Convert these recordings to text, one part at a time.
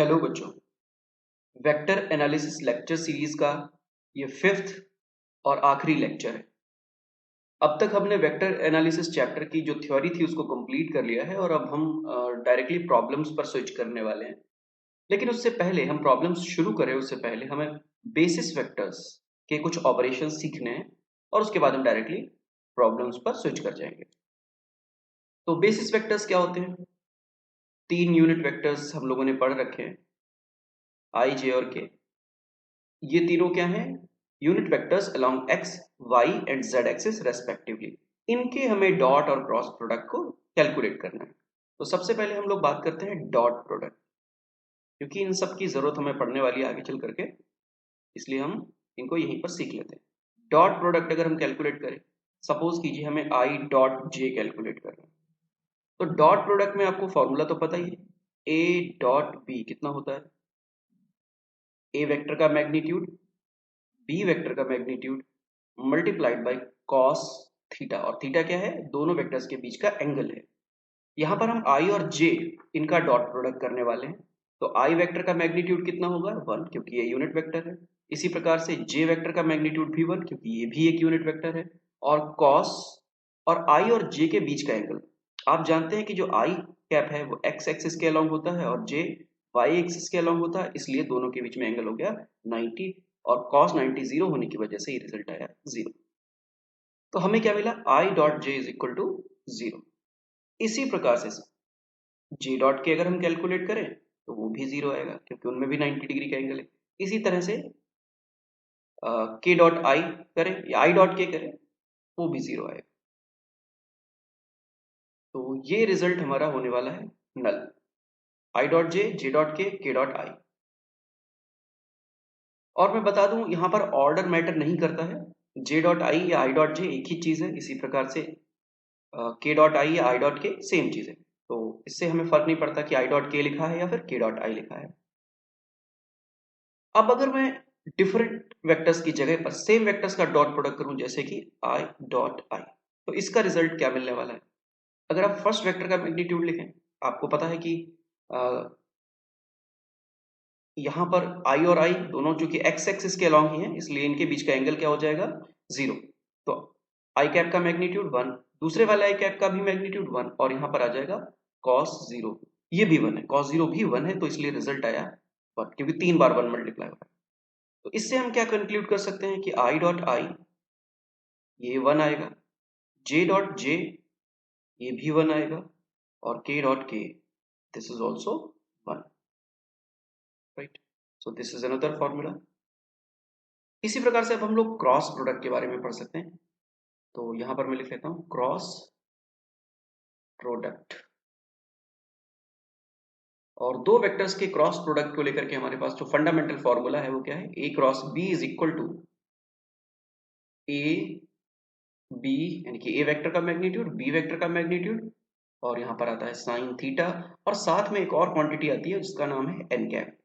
Hello बच्चों, vector analysis lecture series का ये फिफ्थ और आखिरी लेक्चर है। अब तक हमने वेक्टर एनालिसिस चैप्टर की जो थ्योरी थी उसको कंप्लीट कर लिया है और अब हम डायरेक्टली प्रॉब्लम्स पर स्विच करने वाले हैं। लेकिन उससे पहले हम प्रॉब्लम्स शुरू करें उससे पहले हमें बेसिस वेक्टर्स के कुछ ऑपरेशन सीखने हैं और उसके बाद हम डायरेक्टली प्रॉब्लम्स पर स्विच कर जाएंगे। तो बेसिस वेक्टर्स क्या होते हैं? 3 यूनिट वेक्टर्स हम लोगों ने पढ़ रखे हैं, आई, जे और के। ये तीनों क्या हैं? Unit vectors along X, Y and Z axis respectively. इनके हमें डॉट और क्रॉस प्रोडक्ट को कैलकुलेट करना है। तो सबसे पहले हम लोग बात करते हैं डॉट प्रोडक्ट, क्योंकि इन सब की जरूरत हमें पड़ने वाली है आगे चल करके, इसलिए हम इनको यहीं पर सीख लेते हैं। डॉट प्रोडक्ट अगर हम कैलकुलेट करें, सपोज कीजिए हमें आई डॉट जे कैलकुलेट करना है, तो डॉट प्रोडक्ट में आपको फॉर्मूला तो पता ही है, ए डॉट बी कितना होता है? ए वेक्टर का मैग्नीट्यूड बी वेक्टर का magnitude multiplied by cos theta, और थीटा क्या है? दोनों वेक्टर्स के बीच का एंगल है। यहां पर हम आई और जे इनका डॉट प्रोडक्ट करने वाले हैं, तो आई वेक्टर का मैग्नीट्यूड कितना होगा? 1, क्योंकि ये यूनिट वेक्टर है। इसी प्रकार से जे वेक्टर का मैग्नीट्यूड भी 1, क्योंकि ये भी एक यूनिट वेक्टर है। और कॉस और आई और जे के बीच का एंगल, आप जानते हैं कि जो आई कैप है वो एक्स एक्सिस के अलोंग होता है और जे वाई एक्सिस के अलोंग होता है, इसलिए दोनों के बीच में एंगल हो गया 90, और cos 90 जीरो होने की वजह से ये रिजल्ट आया 0। तो हमें क्या मिला? I dot J is equal to 0। इसी प्रकार से जे डॉट के अगर हम कैलकुलेट करें तो वो भी 0 आएगा, क्योंकि उनमें भी 90 डिग्री का एंगल है। इसी तरह से के डॉट आई करें या आई डॉट के करें, वो भी 0 आएगा। तो ये रिजल्ट हमारा होने वाला है नल। आई डॉट जे डॉट के डॉट आई। और मैं बता दूं, यहां पर ऑर्डर मैटर नहीं करता है। जे डॉट आई या आई डॉट जे एक ही चीज है। इसी प्रकार से के डॉट आई या आई डॉट के सेम चीज है, तो इससे हमें फर्क नहीं पड़ता कि आई डॉट के लिखा है या फिर के डॉट आई लिखा है। अब अगर मैं डिफरेंट वेक्टर्स की जगह पर सेम वेक्टर्स का डॉट प्रोडक्ट करूं, जैसे कि आई डॉट आई, तो इसका रिजल्ट क्या मिलने वाला है? अगर आप फर्स्ट वेक्टर का मैग्नीट्यूड लिखें, आपको पता है कि यहां पर आई और आई दोनों जो कि एक्स एक्सिस के अलॉन्ग ही है, इसलिए इनके बीच का एंगल क्या हो जाएगा? 0। तो आई कैप का मैग्नीट्यूड 1, दूसरे वाले आई कैप का भी मैग्नीट्यूड 1, और यहां पर आ जाएगा cos 0। ये भी 1 है, cos 0 भी 1 है, तो इसलिए रिजल्ट आया 1, क्योंकि 3 बार 1 मल्टीप्लाई हो रहा है। तो इससे हम क्या कंक्लूड कर सकते हैं कि आई डॉट आई ये 1 आएगा, जे डॉट जे ये भी 1 आएगा, और के डॉट के this is also 1, right? So this is another formula. इसी प्रकार से अब हम लोग क्रॉस प्रोडक्ट के बारे में पढ़ सकते हैं। तो यहां पर मैं लिख लेता हूं क्रॉस प्रोडक्ट। और दो वेक्टर्स के क्रॉस प्रोडक्ट को लेकर के हमारे पास जो फंडामेंटल फॉर्मूला है वो क्या है? A cross B is equal to A B, यानी कि ए वेक्टर का मैग्नीट्यूड बी वेक्टर का मैग्नीट्यूड, और यहां पर आता है साइन थीटा, और साथ में एक और क्वांटिटी आती है जिसका नाम है एन कैप।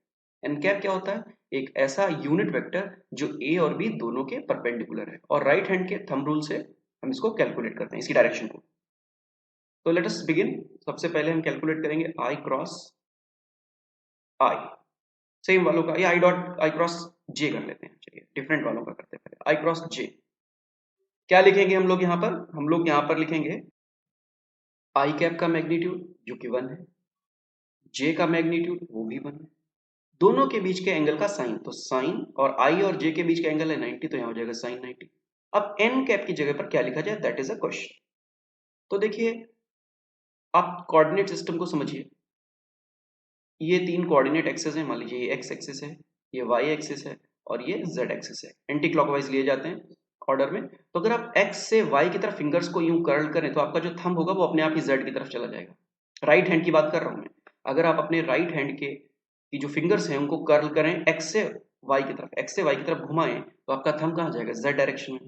एन कैप क्या होता है? एक ऐसा यूनिट वेक्टर जो ए और बी दोनों के परपेंडिकुलर है, और राइट हैंड के थंब रूल से हम इसको कैलकुलेट करते हैं, इसकी डायरेक्शन को। तो लेट अस बिगिन। सबसे पहले हम कैलकुलेट करेंगे आई क्रॉस आई, सेम वालों का, या आई क्रॉस जे कर लेते हैं। चलिए डिफरेंट वालों का करते हैं पहले। आई क्रॉस जे क्या लिखेंगे हम लोग यहाँ पर? हम लोग यहाँ पर लिखेंगे आई कैप का मैग्नीट्यूड जो कि 1 है, जे का मैग्नीट्यूड वो भी 1 है, दोनों के बीच के एंगल का साइन, तो साइन, और आई और जे के बीच का एंगल है 90, तो यहाँ हो जाएगा साइन 90। अब एन कैप की जगह पर क्या लिखा जाए, दैट इज अ क्वेश्चन। तो देखिए, आप कोऑर्डिनेट सिस्टम को समझिए। ये 3 कोऑर्डिनेट एक्सेस है, मान लीजिए ये एक्स एक्सिस है, ये वाई एक्सिस है, और ये जेड एक्सिस है। एंटी क्लॉकवाइज लिए जाते हैं ऑर्डर में। तो अगर आप एक्स से वाई की तरफ फिंगर्स को यूं कर्ल करें, तो आपका जो थंब होगा वो अपने आप ही जेड की तरफ चला जाएगा। राइट हैंड की बात कर रहा हूं मैं। अगर आप अपने राइट हैंड के की जो फिंगर्स हैं उनको कर्ल करें एक्स से वाई की तरफ, एक्स से वाई की तरफ घुमाएं, तो आपका थंब कहाँ जाएगा? जेड डायरेक्शन में।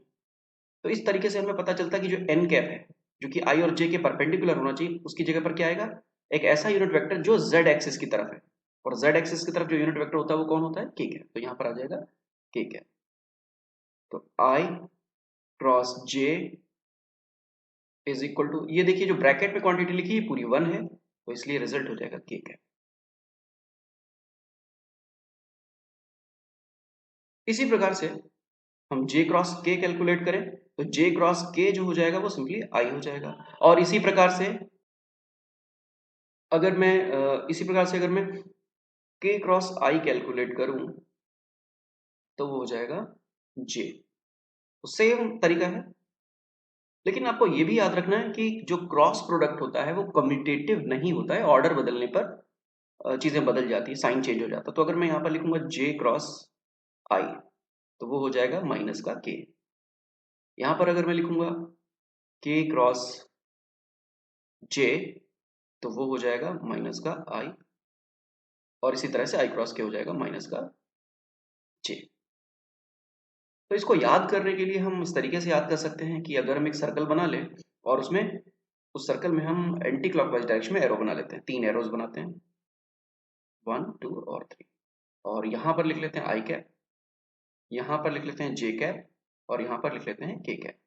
तो इस तरीके से हमें पता चलता है कि जो एन कैप है, जो कि आई और जे के परपेंडिकुलर होना चाहिए, उसकी जगह पर क्या आएगा? एक ऐसा यूनिट वेक्टर जो जेड एक्सिस की तरफ है, और जेड एक्सिस की तरफ जो यूनिट वेक्टर होता है वो कौन होता है? के कैप। तो यहाँ पर आ जाएगा के कैप। तो I cross J is equal to, ये देखिए जो ब्रैकेट में क्वांटिटी लिखी है पूरी 1 है, तो इसलिए रिजल्ट हो जाएगा के कैप। इसी प्रकार से हम j क्रॉस k कैलकुलेट करें तो j क्रॉस k जो हो जाएगा वो सिंपली i हो जाएगा। और इसी प्रकार से अगर मैं k क्रॉस i कैलकुलेट करूं तो वो हो जाएगा j। तो सेम तरीका है, लेकिन आपको ये भी याद रखना है कि जो क्रॉस प्रोडक्ट होता है वो कम्यूटेटिव नहीं होता है। ऑर्डर बदलने पर चीजें बदल जाती है, साइन चेंज हो जाता है। तो अगर मैं यहाँ पर लिखूंगा j क्रॉस i तो वो हो जाएगा माइनस का k। यहाँ पर अगर मैं लिखूंगा k क्रॉस j तो वो हो जाएगा माइनस का i, और इसी तरह से i क्रॉस k हो जाएगा माइनस का j। तो इसको याद करने के लिए हम इस तरीके से याद कर सकते हैं कि अगर हम एक सर्कल बना लें और उस सर्कल में हम एंटी क्लॉकवाइज डायरेक्शन में एरो बना लेते हैं, 3 एरोज बनाते हैं, 1 2 और 3, और यहाँ पर लिख लेते हैं आई कैप, यहाँ पर लिख लेते हैं जे कैप, और यहाँ पर लिख लेते हैं के कैप।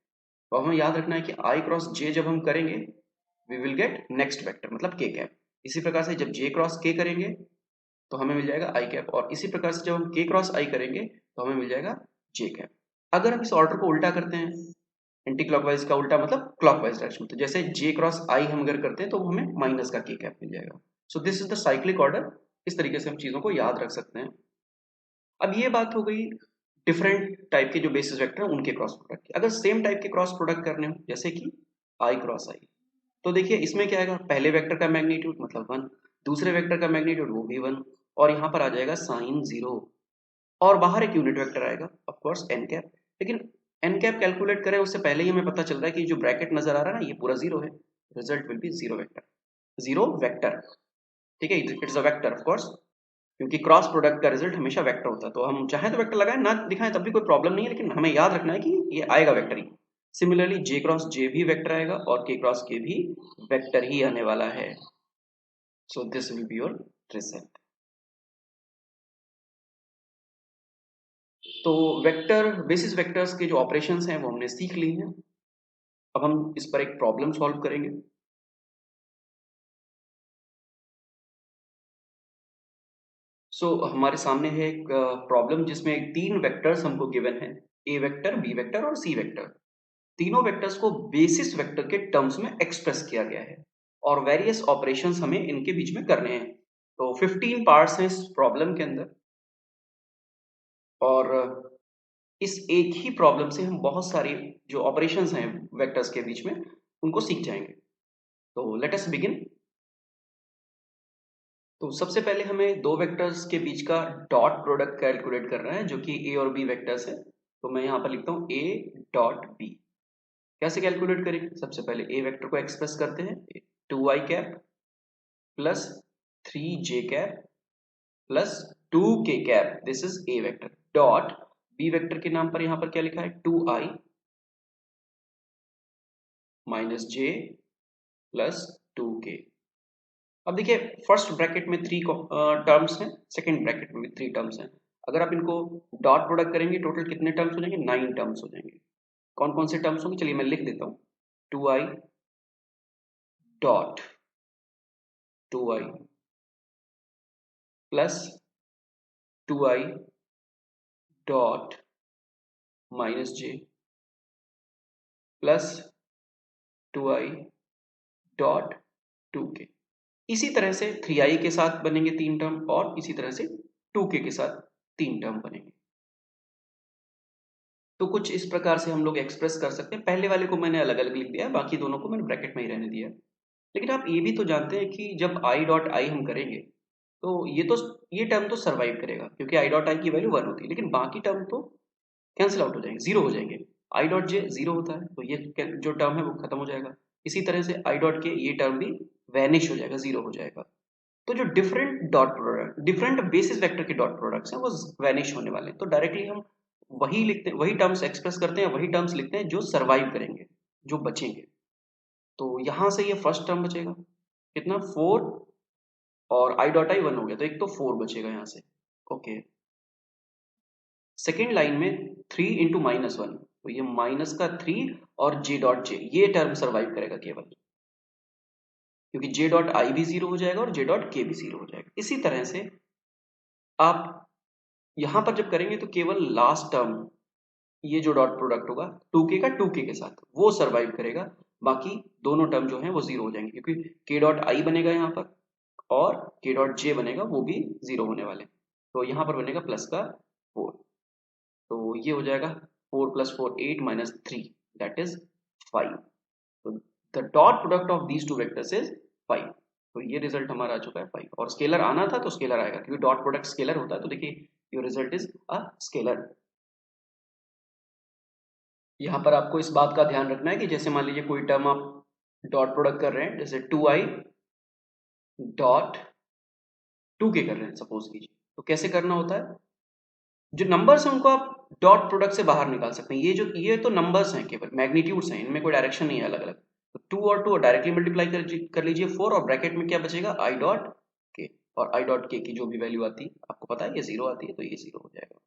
तो हमें याद रखना है कि आई क्रॉस जे जब हम करेंगे we will get next vector मतलब के कैप। इसी प्रकार से जब जे क्रॉस के करेंगे तो हमें मिल जाएगा आई कैप, और इसी प्रकार से जब हम के क्रॉस आई करेंगे तो हमें मिल जाएगा जे कैप। अगर हम इस ऑर्डर को उल्टा करते हैं, एंटी क्लॉकवाइज का उल्टा मतलब क्लॉकवाइज डायरेक्शन, तो जैसे जे क्रॉस आई हम अगर करते हैं तो हमें माइनस का के कैप मिल जाएगा। सो this is the cyclic order. इस तरीके से हम चीजों को याद रख सकते हैं। अब ये बात हो गई डिफरेंट टाइप के जो बेसिस वेक्टर हैं उनके क्रॉस प्रोडक्ट की। अगर सेम टाइप के क्रॉस प्रोडक्ट करने हो जैसे कि आई क्रॉस आई, तो देखिए इसमें क्या आएगा, पहले वेक्टर का मैग्नीट्यूड मतलब 1, दूसरे वेक्टर का मैग्नीट्यूड वो भी 1, और यहाँ पर आ जाएगा साइन 0, और बाहर एक यूनिट वेक्टर आएगा ऑफ कोर्स एन कैप। लेकिन एन कैप कैलकुलेट करें उससे पहले ही हमें पता चल रहा है कि जो ब्रैकेट नजर आ रहा है ना ये पूरा 0 है, रिजल्ट विल बी 0 वेक्टर। ठीक है, it's a vector of course, क्योंकि क्रॉस प्रोडक्ट का रिजल्ट हमेशा वेक्टर होता है। तो हम चाहें तो वेक्टर लगाएं ना दिखाएं तब भी कोई प्रॉब्लम नहीं है, लेकिन हमें याद रखना है कि ये आएगा वेक्टर ही। सिमिलरली जे क्रॉस जे भी वेक्टर आएगा और के क्रॉस के भी वेक्टर ही आने वाला है। So this will be your result. तो वेक्टर बेसिस वेक्टर्स के जो ऑपरेशंस हैं वो हमने सीख ली हैं। अब हम इस पर एक प्रॉब्लम सॉल्व करेंगे। हमारे सामने है एक प्रॉब्लम जिसमें 3 वेक्टर्स हमको गिवन है, ए वेक्टर, बी वेक्टर और सी वेक्टर। तीनों वेक्टर्स को बेसिस वेक्टर के टर्म्स में एक्सप्रेस किया गया है और वेरियस ऑपरेशंस हमें इनके बीच में करने हैं। तो 15 पार्ट्स हैं इस प्रॉब्लम के अंदर, और इस एक ही प्रॉब्लम से हम बहुत सारी जो ऑपरेशंस हैं वेक्टर्स के बीच में उनको सीख जाएंगे। तो लेट अस बिगिन। तो सबसे पहले हमें दो वेक्टर्स के बीच का डॉट प्रोडक्ट कैलकुलेट करना है जो कि ए और बी वेक्टर्स है। तो मैं यहाँ पर लिखता हूँ ए डॉट बी। कैसे कैलकुलेट करेंगे, सबसे पहले ए वेक्टर को एक्सप्रेस करते हैं, 2i cap plus 3j cap plus 2k cap, this is A vector, dot B vector के नाम पर यहाँ पर क्या लिखा है, 2i minus J plus 2k। अब देखिए फर्स्ट ब्रैकेट में 3 टर्म्स हैं, सेकंड ब्रैकेट में भी 3 टर्म्स हैं। अगर आप इनको डॉट प्रोडक्ट करेंगे टोटल कितने टर्म्स हो जाएंगे, 9 टर्म्स हो जाएंगे। कौन कौन से टर्म्स होंगे, चलिए मैं लिख देता हूँ, 2i dot 2i plus 2i dot minus J plus 2i dot 2k। इसी तरह से 3i के साथ बनेंगे 3 टर्म, और इसी तरह से 2k के साथ 3 टर्म बनेंगे। तो कुछ इस प्रकार से हम लोग एक्सप्रेस कर सकते हैं। पहले वाले को मैंने अलग अलग लिख दिया है, बाकी दोनों को मैंने ब्रैकेट में ही रहने दिया है। लेकिन आप ये भी तो जानते हैं कि जब आई डॉट आई हम करेंगे तो ये टर्म तो सर्वाइव करेगा क्योंकि आई डॉट आई की वैल्यू 1 होती है, लेकिन बाकी टर्म तो कैंसिल आउट हो जाएंगे, 0 हो जाएंगे। आई डॉट जे 0 होता है तो ये जो टर्म है वो खत्म हो जाएगा। इसी तरह से आई डॉट के ये टर्म भी वैनिश हो जाएगा, 0 हो जाएगा। तो जो डिफरेंट बेसिस वेक्टर के डॉट प्रोडक्ट्स हैं वो वैनिश होने वाले हैं। तो डायरेक्टली हम वही लिखते हैं, वही टर्म्स एक्सप्रेस करते हैं, वही टर्म्स लिखते हैं जो सर्वाइव करेंगे, जो बचेंगे। तो यहां से ये फर्स्ट टर्म बचेगा कितना, 4, और आई डॉट आई 1 हो गया तो एक तो 4 बचेगा यहां से। ओके, सेकेंड लाइन में 3 इंटू माइनस 1, तो ये माइनस का 3 और जे डॉट जे, ये टर्म सर्वाइव करेगा केवल, क्योंकि जे डॉट आई भी 0 हो जाएगा और जे डॉट के भी 0 हो जाएगा। इसी तरह से आप यहां पर जब करेंगे तो केवल लास्ट टर्म, ये जो डॉट प्रोडक्ट होगा 2k का 2k के साथ, वो सरवाइव करेगा। बाकी दोनों टर्म जो है वो जीरो हो जाएंगे, क्योंकि k डॉट आई बनेगा यहाँ पर और k डॉट जे बनेगा, वो भी जीरो होने वाले। तो यहाँ पर बनेगा प्लस का 4, तो ये हो जाएगा 4 + 4 8 - 3 दैट इज 5। तो the dot product of these two vectors is 5। तो ये रिजल्ट हमारा आ चुका है 5, और स्केलर आना था तो स्केलर आएगा, क्योंकि डॉट प्रोडक्ट स्केलर होता है। तो देखिए your result is a scalar. यहाँ पर आपको इस बात का ध्यान रखना है कि जैसे मान लीजिए कोई टर्म आप डॉट प्रोडक्ट कर रहे हैं, जैसे 2i डॉट 2k कर रहे हैं सपोज कीजिए, तो कैसे करना होता है, जो नंबर्स हैं उनको आप डॉट प्रोडक्ट से बाहर निकाल सकते हैं। ये तो नंबर्स हैं, केवल मैग्नीट्यूड्स हैं, इनमें कोई डायरेक्शन नहीं है अलग अलग। तो 2 और 2 डायरेक्टली मल्टीप्लाई कर लीजिए 4, और ब्रैकेट में क्या बचेगा i डॉट के, और i डॉट के की जो भी वैल्यू आती है आपको पता है ये जीरो आती है, तो ये जीरो हो जाएगा।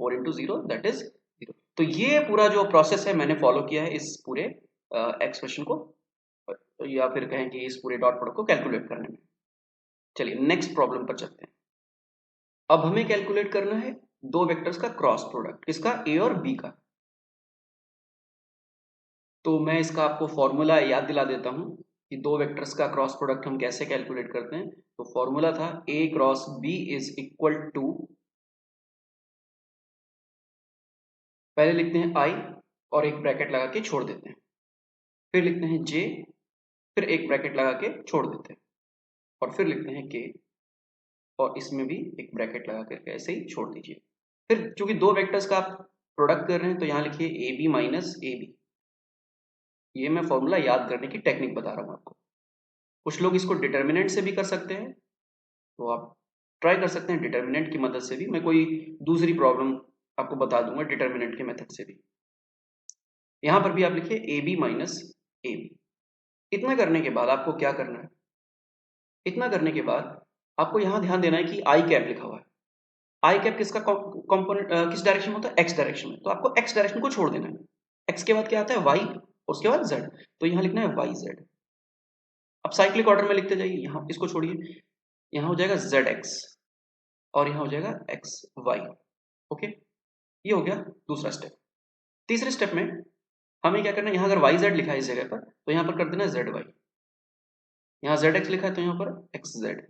4 × 0 दैट इज 0। तो ये पूरा जो प्रोसेस है मैंने फॉलो किया है इस पूरे एक्सप्रेशन को, या फिर कहें कि इस पूरे डॉट प्रोडक्ट को कैलकुलेट करने में। चलिए नेक्स्ट प्रॉब्लम पर चलते हैं। अब हमें कैलकुलेट करना है दो वेक्टर्स का क्रॉस प्रोडक्ट, किसका, ए और बी का। तो मैं इसका आपको फॉर्मूला याद दिला देता हूं कि दो वेक्टर्स का क्रॉस प्रोडक्ट हम कैसे कैलकुलेट करते हैं। तो फॉर्मूला था A cross B is equal to, पहले लिखते हैं आई और एक ब्रैकेट लगा के छोड़ देते हैं, फिर लिखते हैं जे, फिर एक ब्रैकेट लगा के छोड़ देते हैं, और फिर लिखते हैं के, और इसमें भी एक ब्रैकेट लगा करके ऐसे ही छोड़ दीजिए। फिर चूंकि दो वेक्टर्स का आप प्रोडक्ट कर रहे हैं तो यहाँ लिखिए A B minus A B. ये मैं फॉर्मूला याद करने की टेक्निक बता रहा हूँ आपको। कुछ लोग इसको डिटर्मिनेंट से भी कर सकते हैं, तो आप ट्राई कर सकते हैं डिटर्मिनेंट की मदद से भी। मैं कोई दूसरी प्रॉब्लम आपको बता दूंगा डिटर्मिनेंट के मेथड से भी। यहां पर भी आप लिखिए A B minus A B. इतना करने के बाद आपको क्या करना है, इतना करने के बाद आपको यहां ध्यान देना है कि आई कैप लिखा हुआ है। आई कैप किसका कंपोनेंट, किस डायरेक्शन में होता है, एक्स डायरेक्शन में। तो आपको एक्स डायरेक्शन को छोड़ देना है। एक्स के बाद क्या आता है, वाई, उसके बाद जेड। तो यहाँ लिखना है वाई जेड। अब साइक्लिक ऑर्डर में लिखते जाइए, यहाँ इसको छोड़िए, यहाँ हो जाएगा जेड एक्स और यहाँ हो जाएगा एक्स वाई। ओके, ये हो गया दूसरा स्टेप। तीसरे स्टेप में हमें क्या करना है, यहाँ अगर वाई जेड लिखा है इस जगह पर तो यहाँ पर कर देना जेड वाई। यहाँ जेड एक्स लिखा है तो यहाँ पर एक्स जेड,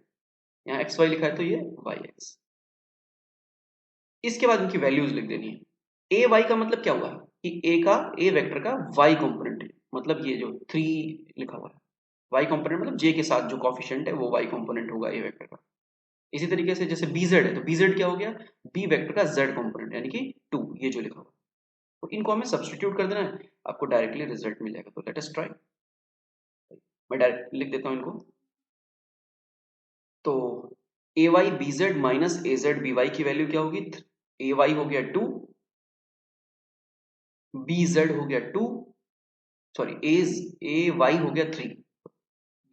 यहाँ एक्स वाई लिखा है तो ये वाई एक्स। इसके बाद इनकी वैल्यूज लिख देनी है। ए वाई का मतलब क्या हुआ कि ए वेक्टर का वाई कंपोनेंट है, मतलब ये जो 3 लिखा हुआ है वाई कंपोनेंट, मतलब जे के साथ जो कॉफिशिएंट है वो वाई कंपोनेंट होगा ए वेक्टर का। इसी तरीके से जैसे बीजेड है तो बीजेड क्या हो गया, बी वेक्टर का जेड कंपोनेंट यानी कि 2, ये जो लिखा हुआ। तो इनको हमें सब्स्टिट्यूट कर देना है, आपको डायरेक्टली रिजल्ट मिल जाएगा। तो लेट अस ट्राई, मैं डायरेक्ट लिख देता हूं इनको। तो ए वाई बी जेड माइनस ए जेड बी वाई की वैल्यू क्या होगी, ए वाई हो गया 2, बी जेड हो गया 2, सॉरी ए वाई हो गया 3,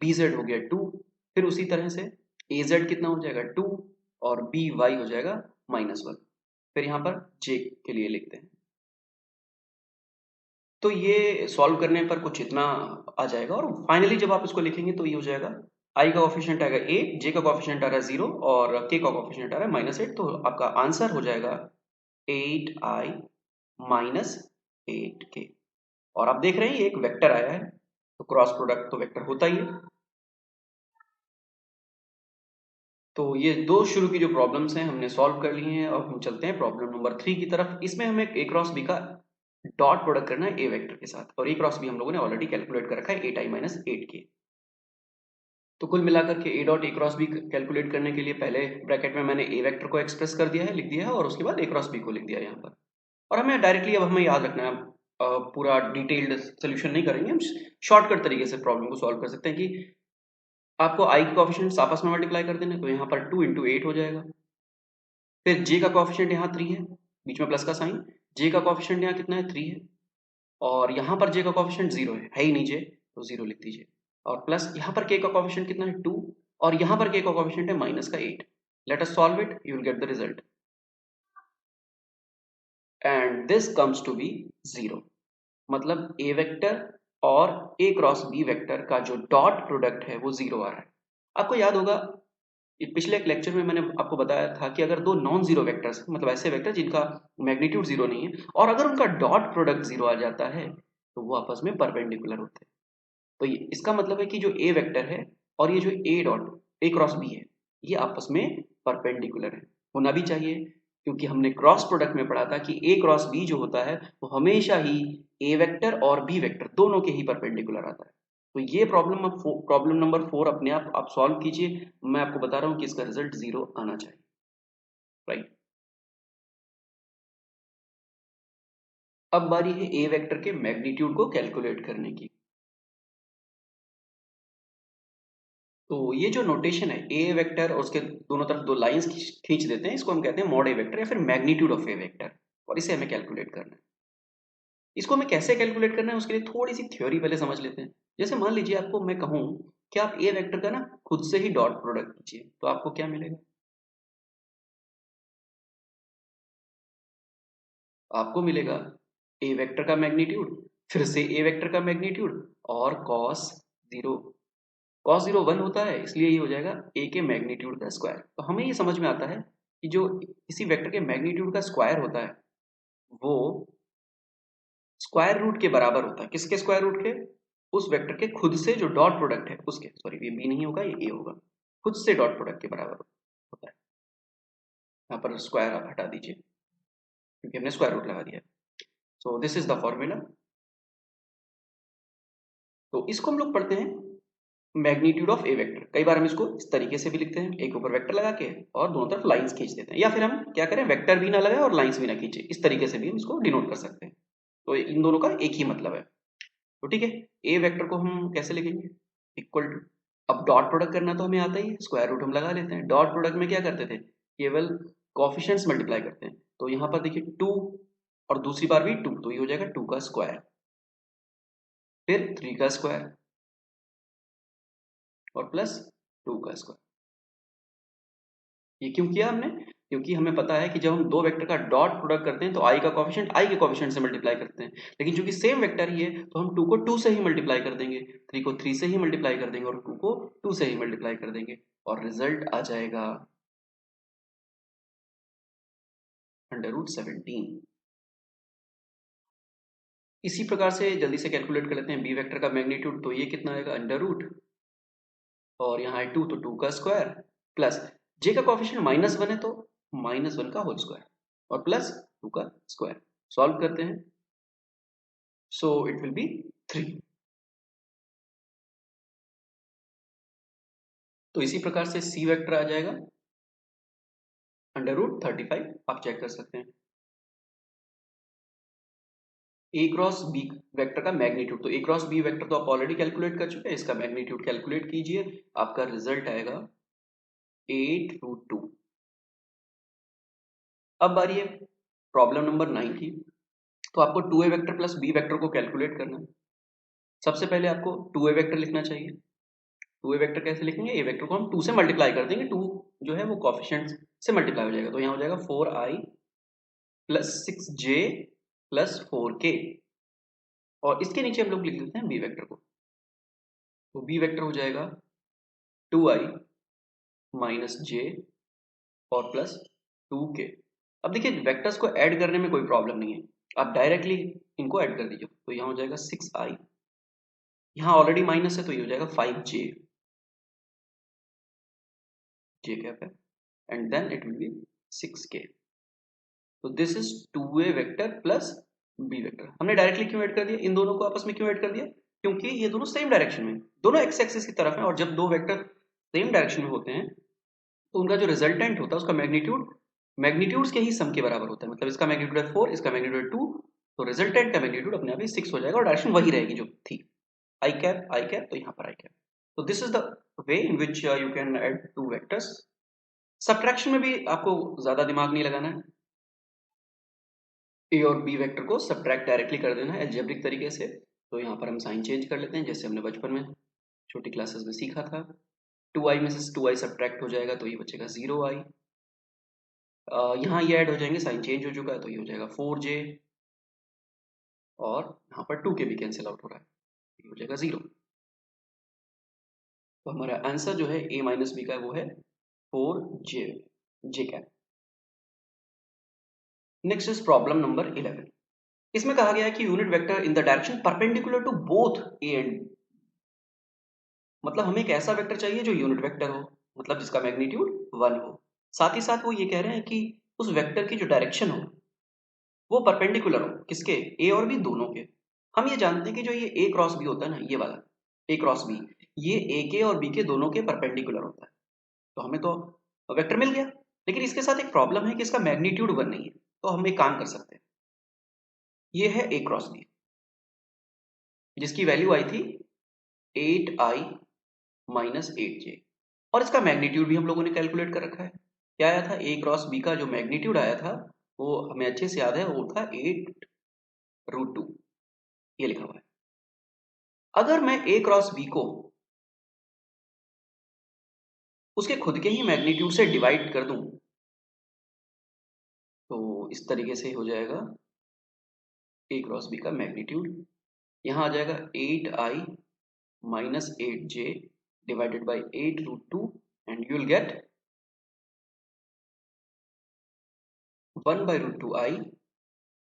बी जेड हो गया 2, फिर उसी तरह से ए जेड कितना हो जाएगा 2, और बी वाई हो जाएगा -1। फिर यहाँ पर जे के लिए लिखते हैं। तो ये सॉल्व करने पर कुछ इतना आ जाएगा, और फाइनली जब आप इसको लिखेंगे तो ये हो जाएगा आई का कोफिशिएंट आएगा 8, जे का कोफिशिएंट आ रहा है 0 और के का कोफिशिएंट आ रहा है -8। तो आपका आंसर हो जाएगा 8i - 8k। और आप देख रहे हैं ये एक वेक्टर आया है, तो क्रॉस प्रोडक्ट तो वेक्टर होता ही है। तो ये दो शुरू की जो प्रॉब्लम्स हैं हमने सॉल्व कर ली हैं। अब हम चलते हैं प्रॉब्लम नंबर 3 की तरफ। इसमें हमें ए क्रॉस बी का डॉट प्रोडक्ट करना है ए वेक्टर के साथ, और ए क्रॉस बी हम लोगों ने ऑलरेडी कैलकुलेट कर रखा है 8i - 8k। तो कुल मिलाकर के A dot A cross B calculate करने के लिए पहले ब्रैकेट में मैंने ए वेक्टर को एक्सप्रेस कर दिया है, लिख दिया है, और उसके बाद ए क्रॉस बी को लिख दिया है यहाँ पर। और हमें डायरेक्टली अब हमें याद रखना है, पूरा डिटेल्ड सोल्यूशन नहीं करेंगे हम, शॉर्टकट तरीके से प्रॉब्लम को सॉल्व कर सकते हैं कि आपको आई के कोएफिशिएंट्स आपस में मल्टीप्लाई कर देने, तो यहाँ पर 2 × 8 हो जाएगा। फिर जे का कोएफिशिएंट यहाँ 3 है, बीच में प्लस का साइन, जे का कोएफिशिएंट यहाँ कितना है 3 है, और यहाँ पर जे का कोएफिशिएंट 0 है ही नहीं जे, तो 0 लिख दीजिए। और प्लस यहाँ पर के का कोएफिशिएंट कितना है 2, और यहाँ पर के का कोएफिशिएंट है -8। Let us solve it, you will get the result, and this comes to be 0। मतलब ए वेक्टर और ए क्रॉस बी वेक्टर का जो डॉट प्रोडक्ट है वो 0 आ रहा है। आपको याद होगा ये पिछले एक लेक्चर में मैंने आपको बताया था कि अगर दो नॉन जीरो वेक्टर्स, मतलब ऐसे वेक्टर जिनका मैग्नीट्यूड जीरो नहीं है, और अगर उनका डॉट प्रोडक्ट जीरो आ जाता है तो वो आपस में परपेंडिकुलर होते हैं। तो ये इसका मतलब है कि जो ए वेक्टर है और ये जो A dot A cross B है, ये आपस में परपेंडिकुलर है, होना भी चाहिए, क्योंकि हमने क्रॉस प्रोडक्ट में पढ़ा था कि ए क्रॉस बी जो होता है वो हमेशा ही ए वेक्टर और बी वेक्टर दोनों के ही परपेंडिकुलर आता है। तो ये प्रॉब्लम नंबर 4 अपने आप सॉल्व कीजिए। मैं आपको बता रहा हूँ कि इसका रिजल्ट 0 आना चाहिए, राइट। अब बारी है ए वेक्टर के मैग्नीट्यूड को कैलकुलेट करने की। तो ये जो नोटेशन है ए वेक्टर और उसके दोनों तरफ दो लाइंस खींच देते हैं, इसको हम कहते हैं मॉड ए वेक्टर या फिर मैग्नीट्यूड ऑफ ए वेक्टर, और इसे हमें कैलकुलेट करना है। इसको हमें कैसे कैलकुलेट करना है उसके लिए थोड़ी सी थ्योरी पहले समझ लेते हैं। जैसे मान लीजिए आपको मैं कहूं कि आप ए वेक्टर का ना खुद से ही डॉट प्रोडक्ट कीजिए, तो आपको क्या मिलेगा? आपको मिलेगा ए वेक्टर का मैग्नीट्यूड, फिर से ए वेक्टर का मैग्नीट्यूड, और कॉस जीरो। कॉस जीरो 1 होता है, इसलिए ये हो जाएगा ए के मैग्नीट्यूड का स्क्वायर। तो हमें ये समझ में आता है कि जो किसी वेक्टर के मैग्नीट्यूड का स्क्वायर होता है वो स्क्वायर रूट के बराबर होता है। किसके स्क्वायर रूट के? उस वेक्टर के खुद से जो डॉट प्रोडक्ट है उसके, सॉरी ये बी नहीं होगा, ये ए होगा, खुद से डॉट प्रोडक्ट के बराबर होता है। यहाँ पर स्क्वायर आप हटा दीजिए क्योंकि हमने स्क्वायर रूट लगा दिया है। सो दिस इज द फॉर्मूला। तो इसको हम लोग पढ़ते हैं मैग्नीट्यूड ऑफ ए वेक्टर। कई बार हम इसको इस तरीके से भी लिखते हैं, एक ऊपर वेक्टर लगा के और दोनों तरफ लाइंस खींच देते हैं, या फिर हम क्या करें, वेक्टर भी ना लगाए और लाइंस भी ना खींचे, इस तरीके से भी हम इसको डिनोट कर सकते हैं। तो इन दोनों का एक ही मतलब है। तो ठीक है, ए वेक्टर को हम कैसे लिखेंगे? इक्वल टू, अब डॉट प्रोडक्ट करना तो हमें आता ही है, स्क्वायर रूट हम लगा लेते हैं। डॉट प्रोडक्ट में क्या करते थे, केवल कोफिशिएंट्स मल्टीप्लाई करते हैं। तो यहाँ पर देखिए 2 और दूसरी बार भी 2, तो ये हो जाएगा 2 का स्क्वायर, फिर 3 का स्क्वायर और प्लस 2 का स्क्वायर। ये क्यों किया हमने? क्योंकि हमें पता है कि जब हम दो वेक्टर का डॉट प्रोडक्ट करते हैं तो आई का कोफिशिएंट आई के कोफिशिएंट से मल्टीप्लाई करते हैं, लेकिन चूंकि सेम वेक्टर ही है तो हम 2 को 2 से ही मल्टीप्लाई कर देंगे, 3 को 3 से ही मल्टीप्लाई कर देंगे और 2 को 2 से ही मल्टीप्लाई कर देंगे, और रिजल्ट आ जाएगा √17। इसी प्रकार से जल्दी से कैलकुलेट कर लेते हैं बी वेक्टर का मैग्नीट्यूड। तो ये कितना आएगा, अंडर रूट, और यहाँ है 2 तो 2 का स्क्वायर, प्लस जे का कोफिशिएंट -1 है तो -1 का होल स्क्वायर, और प्लस 2 का स्क्वायर। सॉल्व करते हैं, सो इट विल बी 3। तो इसी प्रकार से सी वेक्टर आ जाएगा √35। आप चेक कर सकते हैं ए क्रॉस बी वेक्टर का मैग्नीट्यूड। तो ए क्रॉस बी वेक्टर तो आप ऑलरेडी कैलकुलेट कर चुके हैं, इसका मैग्नीट्यूड कैलकुलेट कीजिए, आपका रिजल्ट आएगा 8√2। अब बारी है प्रॉब्लम नंबर 9 की। तो आपको 2a vector plus B vector को कैलकुलेट करना है। सबसे पहले आपको 2a वेक्टर लिखना चाहिए। 2a वेक्टर कैसे लिखेंगे, ए वेक्टर को हम 2 से मल्टीप्लाई कर देंगे, 2 जो है वो कोफिशिएंट से मल्टीप्लाई हो जाएगा, तो यहाँ हो जाएगा 4i plus 6j plus 4k, और इसके नीचे हम लोग लिख देते हैं बी वेक्टर को। तो बी वेक्टर हो जाएगा 2i माइनस जे और प्लस 2k। अब देखिए वेक्टर्स को ऐड करने में कोई प्रॉब्लम नहीं है, आप डायरेक्टली इनको ऐड कर दीजिए। तो यहाँ हो जाएगा 6i, यहाँ ऑलरेडी माइनस है तो ये हो जाएगा 5j, जे कैप है, and then it will be 6k। तो this is 2a vector plus B vector. हमने डायरेक्टली क्यों ऐड कर दिया, इन दोनों को आपस में क्यों ऐड कर दिया? क्योंकि ये दोनों सेम डायरेक्शन में, दोनों एक्स एक्सिस की तरफ है, और जब दो वेक्टर सेम डायरेक्शन में होते हैं तो उनका जो रिजल्टेंट होता है उसका मैग्नीट्यूड मैग्नीट्यूड्स के ही सम के बराबर होता है। मतलब इसका मैग्नीट्यूड है 4, इसका मैग्नीट्यूड है 2, तो रिजल्टेंट का मैग्नीट्यूड अपने आप ही 6 हो जाएगा, और डायरेक्शन वही रहेगी जो थी, आई कैप, तो यहाँ पर आई कैप। तो this is the way in which you can add two vectors. Subtraction में भी आपको ज्यादा दिमाग नहीं लगाना है, ए और बी वेक्टर को सब्ट्रैक्ट डायरेक्टली कर देना है एल्जेब्रिक तरीके से। तो यहाँ पर हम साइन चेंज कर लेते हैं, जैसे हमने बचपन में छोटी क्लासेस में सीखा था। 2i में से 2i सब्ट्रैक्ट हो जाएगा तो ये बचेगा 0i। यहाँ ये ऐड हो जाएंगे, साइन चेंज हो चुका है तो ये हो जाएगा 4j, और यहाँ पर 2k भी कैंसिल आउट हो रहा है, ये हो जाएगा 0। तो हमारा आंसर जो है a माइनस बी का वो है 4 J cap. Next is problem number 11। इसमें कहा गया है कि unit vector in the direction perpendicular to both A and B. मतलब हमें एक ऐसा वेक्टर चाहिए जो यूनिट वेक्टर हो, मतलब जिसका मैग्नीट्यूड 1 हो। साथ ही साथ वो ये कह रहे हैं कि उस वेक्टर की जो डायरेक्शन हो वो परपेंडिकुलर हो, किसके, ए और बी दोनों के। हम ये जानते हैं कि जो ये ए क्रॉस बी होता है ना, ये वाला ए क्रॉस बी, ये ए के और बी के दोनों के परपेंडिकुलर होता है। तो हमें तो वेक्टर मिल गया, लेकिन इसके साथ एक प्रॉब्लम है कि इसका मैग्नीट्यूड 1 नहीं है। तो हम एक काम कर सकते हैं, ये है ए क्रॉस बी जिसकी वैल्यू आई थी 8i माइनस 8j, और इसका मैग्नीट्यूड भी हम लोगों ने कैलकुलेट कर रखा है। क्या आया था, ए क्रॉस बी का जो मैग्नीट्यूड आया था वो हमें अच्छे से याद है, वो था 8√2, ये लिखा हुआ है। अगर मैं ए क्रॉस बी को उसके खुद के ही मैग्नीट्यूड से डिवाइड कर दूं तो इस तरीके से हो जाएगा, ए क्रॉस बी का मैग्नीट्यूड यहाँ आ जाएगा 8i minus 8j divided by 8√2 and you will gate 1/√2i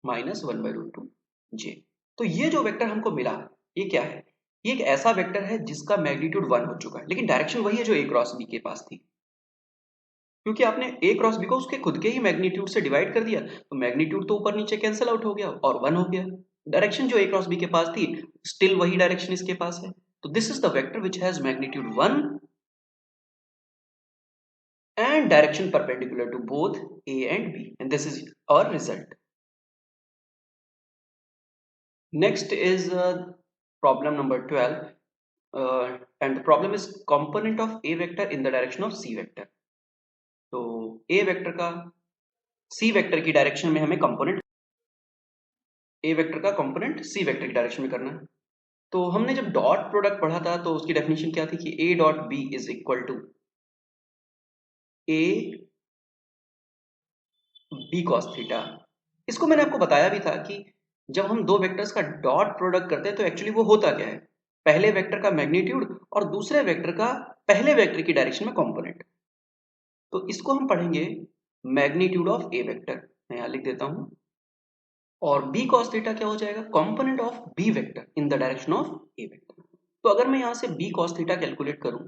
minus 1/√2j। तो ये जो वेक्टर हमको मिला, ये क्या है, ये एक ऐसा वेक्टर है जिसका मैग्नीट्यूड 1 हो चुका है, लेकिन डायरेक्शन वही है जो ए क्रॉस बी के पास थी। क्योंकि आपने ए क्रॉस बी को उसके खुद के ही मैग्नीट्यूड से डिवाइड कर दिया, तो मैग्नीट्यूड तो ऊपर नीचे कैंसिल आउट हो गया और 1 हो गया। डायरेक्शन जो ए क्रॉस बी के पास थी, स्टिल वही डायरेक्शन इसके पास है। तो this is the vector which has magnitude 1 and direction perpendicular to both A and B, and this is our result. Next is problem number 12, and the problem is component of A vector in the direction of C vector. तो A vector का C vector की direction में हमें component, A vector का component C vector की direction में करना है। तो हमने जब डॉट प्रोडक्ट पढ़ा था तो उसकी डेफिनेशन क्या थी कि A dot B is equal to A B cos theta. इसको मैंने आपको बताया भी था कि जब हम दो वेक्टर्स का डॉट प्रोडक्ट करते हैं तो एक्चुअली वो होता क्या है, पहले वेक्टर का मैग्नीट्यूड और दूसरे वेक्टर का पहले वेक्टर की डायरेक्शन में कंपोनेंट। तो इसको हम पढ़ेंगे मैग्नीट्यूड ऑफ ए वेक्टर, मैं यहां लिख देता हूं, और बी cos थीटा क्या हो जाएगा, component of B vector in the direction of A vector. तो अगर मैं यहां से बी cos थीटा कैलकुलेट करूं,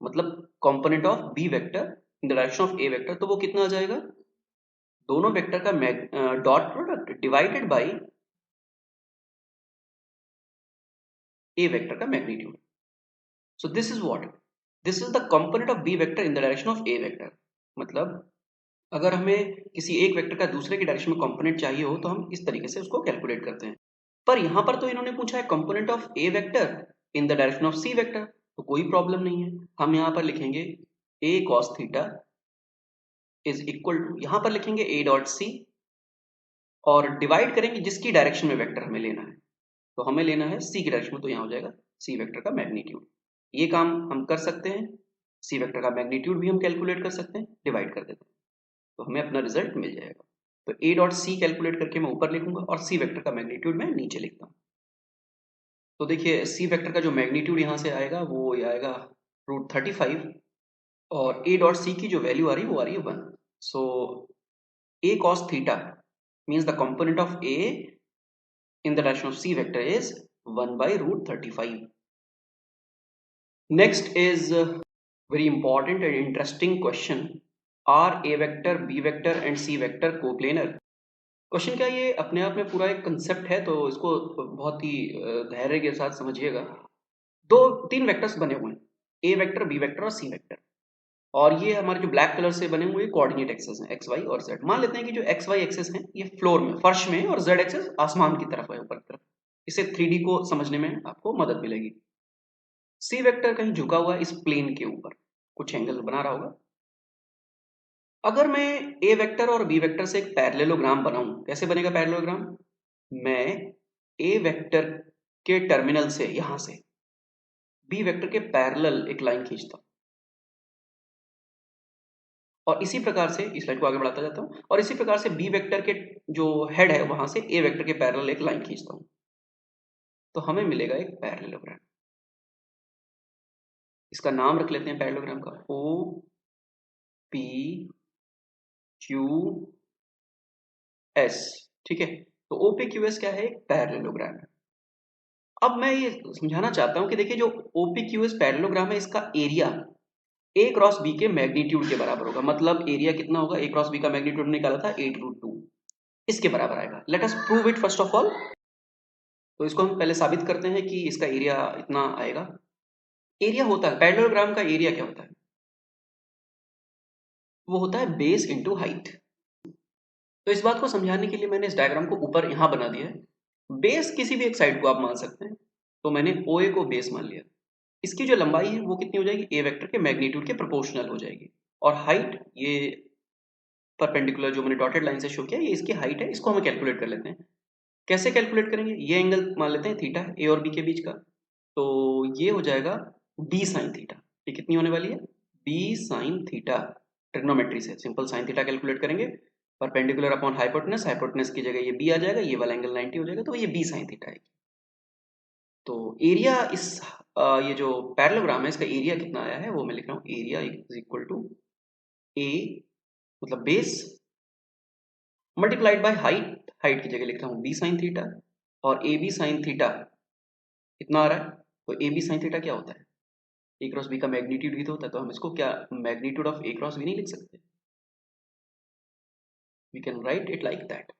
मतलब component of B vector in the direction of A vector, तो वो कितना आ जाएगा, दोनों वेक्टर का dot product divided by A vector का magnitude. So this is what, this is the component of B vector in the direction of A vector. मतलब अगर हमें किसी एक वेक्टर का दूसरे की डायरेक्शन में कंपोनेंट चाहिए हो तो हम इस तरीके से उसको कैलकुलेट करते हैं। पर यहां पर तो इन्होंने पूछा है component of A vector in the direction of C vector, तो कोई प्रॉब्लम नहीं है। हम यहां पर लिखेंगे A cos theta is equal to, यहां पर लिखेंगे ए डॉट सी और डिवाइड करेंगे जिसकी डायरेक्शन में वेक्टर हमें लेना है। तो हमें लेना है सी की डायरेक्शन में, तो यहाँ हो जाएगा सी वेक्टर का मैग्नीट्यूड। ये काम हम कर सकते हैं, सी वेक्टर का मैग्नीट्यूड भी हम कैलकुलेट कर सकते हैं, डिवाइड कर देते हैं तो हमें अपना रिजल्ट मिल जाएगा। तो ए डॉट सी कैलकुलेट करके मैं ऊपर लिखूंगा और सी वेक्टर का मैग्नीट्यूड मैं नीचे लिखता हूँ। तो देखिए सी वेक्टर का जो मैग्नीट्यूड यहाँ से आएगा वो ये आएगा √35, और ए डॉट सी की जो वैल्यू आ रही है वो आ रही है 1। So A cos theta means the component of A in the direction of C vector is 1/√35. Next is very important and interesting question. Are A vector, B vector and C vector coplanar? Question क्या, ये अपने आप में पूरा एक concept है, तो इसको बहुत ही धैर्य के साथ समझिएगा। दो तीन वेक्टर्स बने हुए हैं, ए वेक्टर, बी वेक्टर और सी वेक्टर, और ये हमारे जो ब्लैक कलर से बने हुए कोऑर्डिनेट एक्सेस हैं एक्स वाई और जेड। मान लेते हैं कि जो एक्स वाई एक्सेस हैं ये फ्लोर में, फर्श में, और जेड एक्सेस आसमान की तरफ है, ऊपर की तरफ। इसे 3D को समझने में आपको मदद मिलेगी। सी वेक्टर कहीं झुका हुआ है इस प्लेन के ऊपर, कुछ एंगल बना रहा होगा। अगर मैं ए वेक्टर और बी वेक्टर से एक पैरेललोग्राम बनाऊं, कैसे बनेगा पैरेललोग्राम, मैं ए वेक्टर के टर्मिनल से, यहां से बी वेक्टर के पैरेलल एक लाइन खींचता हूं, और इसी प्रकार से इस लाइन को आगे बढ़ाता जाता हूं, और इसी प्रकार से बी वेक्टर के जो हेड है वहां से ए वेक्टर के पैरेलल एक लाइन खींचता हूं, तो हमें मिलेगा एक पैरेललोग्राम। इसका नाम रख लेते हैं पैरेललोग्राम का, ओ पी क्यू एस, ठीक है। तो ओ पी क्यू एस क्या है, एक पैरेललोग्राम है। अब मैं ये समझाना चाहता हूं कि देखिए जो O P Q S parallelogram है, इसका एरिया ए क्रॉस बी के मैग्नीट्यूड के बराबर होगा। मतलब एरिया कितना होगा, ए क्रॉस बी का मैग्नीट्यूड निकाला था 8√2, इसके बराबर आएगा। Let us prove it first of all. तो इसको हम पहले साबित करते हैं कि इसका एरिया इतना आएगा। एरिया होता है, पैरेललोग्राम का एरिया क्या होता है, वो होता है बेस इंटू हाइट। तो इस बात को समझाने के लिए मैंने इस डायग्राम को ऊपर यहां बना दिया है। बेस किसी भी एक साइड को आप मान सकते हैं, तो मैंने ओ ए को बेस मान लिया। इसकी जो लंबाई है वो कितनी हो जाएगी, ए वेक्टर के मैग्नीट्यूड के प्रोपोर्शनल हो जाएगी। और हाइट, ये परपेंडिकुलर जो मैंने डॉटेड लाइन से शो किया, ये इसकी हाइट है। इसको हम कैलकुलेट कर लेते हैं। कैसे कैलकुलेट करेंगे, ये एंगल मान लेते हैं थीटा है ए और बी के बीच का। तो ये हो जाएगा बी साइन थीटा। ये कितनी होने वाली है, बी साइन थीटा। ट्रिग्नोमेट्री से सिंपल साइन थीटा कैलकुलेट करेंगे, परपेंडिकुलर अपॉन हाइपोटेनस, हाइपोटेनस की जगह ये बी आ जाएगा, ये वाला एंगल 90 हो जाएगा, तो ये बी साइन थीटा है। तो एरिया इस ये जो पैरेललोग्राम है, इसका एरिया कितना आया है वो मैं लिख रहा हूँ। एरिया इज इक्वल टू ए मतलब base multiplied by height, height की जगह लिख रहा हूँ बी साइन थीटा, और ए बी साइन थीटा कितना आ रहा है। तो ए बी साइन थीटा क्या होता है, ए क्रॉस बी का मैग्नीट्यूड ही तो होता है। तो हम इसको क्या magnitude of A cross B नहीं लिख सकते, we can write it like that.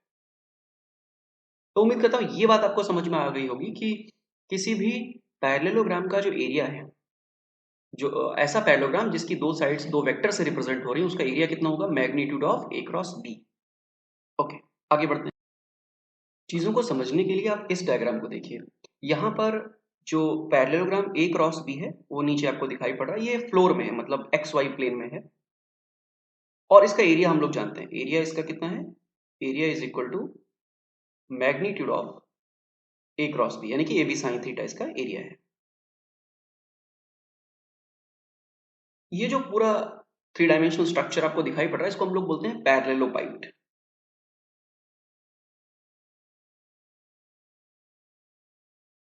तो उम्मीद करता हूँ ये बात आपको समझ में आ गई होगी कि किसी भी पैरेललोग्राम का जो एरिया है, जो ऐसा पैरेललोग्राम जिसकी दो साइड्स दो वेक्टर से रिप्रेजेंट हो रही है, उसका एरिया कितना होगा, magnitude of A cross B. Okay, आगे बढ़ते हैं। चीजों को समझने के लिए आप इस डायग्राम को देखिए। यहाँ पर जो पैरेललोग्राम ए क्रॉस बी है वो नीचे आपको दिखाई पड़ रहा है, ये फ्लोर में है, मतलब एक्स वाई प्लेन में है। और इसका एरिया हम लोग जानते हैं, एरिया इसका कितना है, area is equal to magnitude of A cross B, यानी कि ए बी साइन थीटा इसका एरिया है। ये जो पूरा थ्री डायमेंशनल स्ट्रक्चर आपको दिखाई पड़ रहा है, इसको हम लोग बोलते हैं पैरेललोपाइड।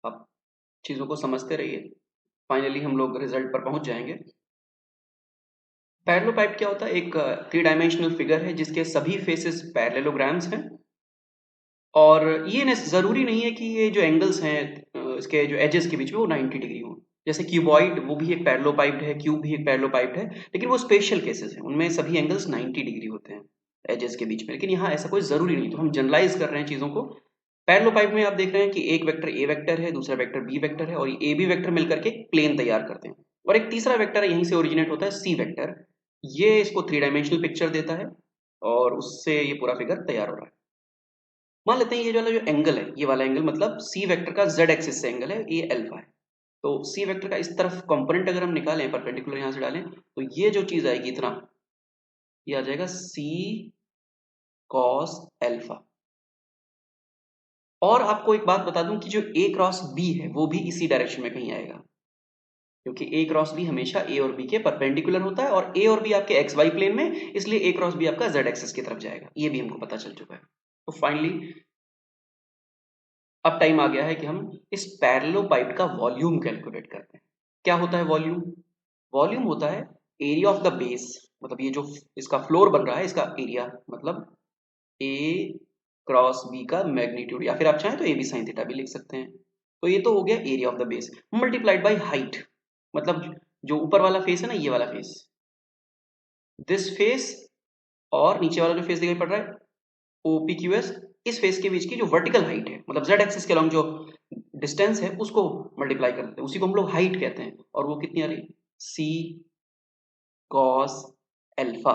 आप चीजों को समझते रहिए, फाइनली हम लोग रिजल्ट पर पहुंच जाएंगे। पैरेललोपाइड क्या होता है, एक थ्री डायमेंशनल फिगर है जिसके सभी फेसेस पैरेललोग्राम्स हैं। और ये जरूरी नहीं है कि ये जो एंगल्स हैं इसके जो एजेस के बीच में वो 90 डिग्री हो। जैसे क्यूबॉइड, वो भी एक पैरेललोपाइड है, क्यूब भी एक पैरेललोपाइड है, लेकिन वो स्पेशल केसेस हैं, उनमें सभी एंगल्स 90 डिग्री होते हैं एजेस के बीच में। लेकिन यहाँ ऐसा कोई जरूरी नहीं, तो हम जनरलाइज कर रहे हैं चीजों को। पैरेललोपाइड में आप देख रहे हैं कि एक वेक्टर ए वेक्टर है, दूसरा वेक्टर बी वेक्टर है, और ये ए बी वेक्टर मिलकर के एक प्लेन तैयार करते हैं। और एक तीसरा वेक्टर यहीं से ओरिजिनेट होता है, सी वेक्टर। ये इसको थ्री डायमेंशनल पिक्चर देता है, और उससे ये पूरा फिगर तैयार हो रहा है। मान लेते हैं ये वाला जो एंगल है, ये वाला एंगल मतलब सी वेक्टर का जेड एक्सिस से एंगल है, ये अल्फा है। तो सी वेक्टर का इस तरफ कंपोनेंट अगर हम निकालें, परपेंडिकुलर यहां से डालें, तो ये जो चीज आएगी इतना, ये आ जाएगा सी कॉस अल्फा। और आपको एक बात बता दूं कि जो ए क्रॉस बी है वो भी इसी डायरेक्शन में कहीं आएगा, क्योंकि ए क्रॉस बी हमेशा ए और बी के परपेंडिकुलर होता है, और ए और बी आपके एक्स वाई प्लेन में, इसलिए ए क्रॉस बी आपका जेड एक्सिस की तरफ जाएगा। ये भी हमको पता चल चुका है। तो फाइनली अब टाइम आ गया है कि हम इस पैरेललोपाइड का वॉल्यूम कैलकुलेट करते हैं। क्या होता है वॉल्यूम, वॉल्यूम होता है एरिया ऑफ द बेस, मतलब ये जो इसका फ्लोर बन रहा है इसका एरिया, मतलब ए क्रॉस बी का मैग्नीट्यूड, या फिर आप चाहें तो ए बी साइन थीटा भी लिख सकते हैं। तो ये तो हो गया area of the base multiplied by height, मतलब जो ऊपर वाला फेस है ना, ये वाला फेस, दिस फेस, और नीचे वाला जो फेस दिखाई पड़ रहा है OPQS, इस फेस के बीच की जो वर्टिकल हाइट है, मतलब जेड एक्सिस के अलॉन्ग जो डिस्टेंस है उसको मल्टीप्लाई कर देते हैं, उसी को हम लोग हाइट कहते हैं। और वो कितनी आ रही, सी कॉस एल्फा।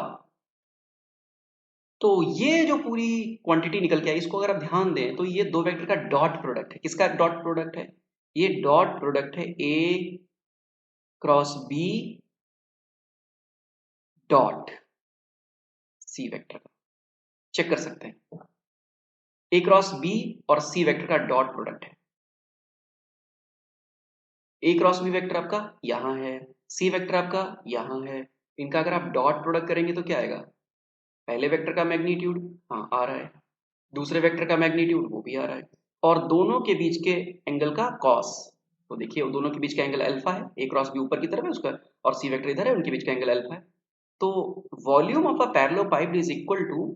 तो ये जो पूरी क्वांटिटी निकल के आई, इसको अगर आप ध्यान दें तो ये दो वेक्टर का डॉट प्रोडक्ट है। किसका डॉट प्रोडक्ट है, ये डॉट प्रोडक्ट है A cross B dot C vector का। चेक कर सकते हैं, ए क्रॉस बी और सी वेक्टर का डॉट प्रोडक्ट है। ए क्रॉस बी वेक्टर आपका यहां है, सी वेक्टर आपका यहां है। इनका अगर आप डॉट प्रोडक्ट करेंगे तो क्या आएगा, पहले वेक्टर का मैग्नीट्यूड हाँ आ रहा है, दूसरे वेक्टर का मैग्नीट्यूड वो भी आ रहा है, और दोनों के बीच के एंगल का कॉस। तो देखिए दोनों के बीच का एंगल अल्फा है, ए क्रॉस बी ऊपर की तरफ है उसका, और सी वेक्टर इधर है, उनके बीच का एंगल अल्फा है। तो volume of a parallelepiped is equal to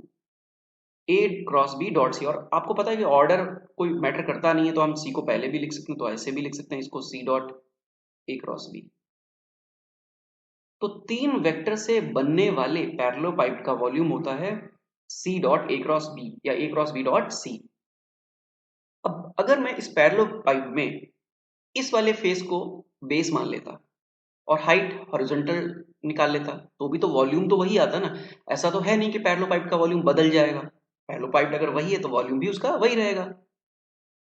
A cross B dot C. और आपको पता है कि ऑर्डर कोई मैटर करता नहीं है, तो हम सी को पहले भी लिख सकते हैं, तो ऐसे भी लिख सकते हैं इसको, C dot A cross B. तो तीन वेक्टर से बनने वाले पैरेललोपाइड का वॉल्यूम होता है C dot A cross B या A cross B dot C. अब अगर मैं इस पैरेललोपाइड में इस वाले फेस को बेस मान लेता और हाइट हॉरिजॉन्टल निकाल लेता, तो भी तो वॉल्यूम तो वही आता ना। ऐसा तो है नहीं कि पैरेललोपाइड का वॉल्यूम बदल जाएगा। पैरेललोपाइड अगर वही है तो वॉल्यूम भी उसका वही रहेगा।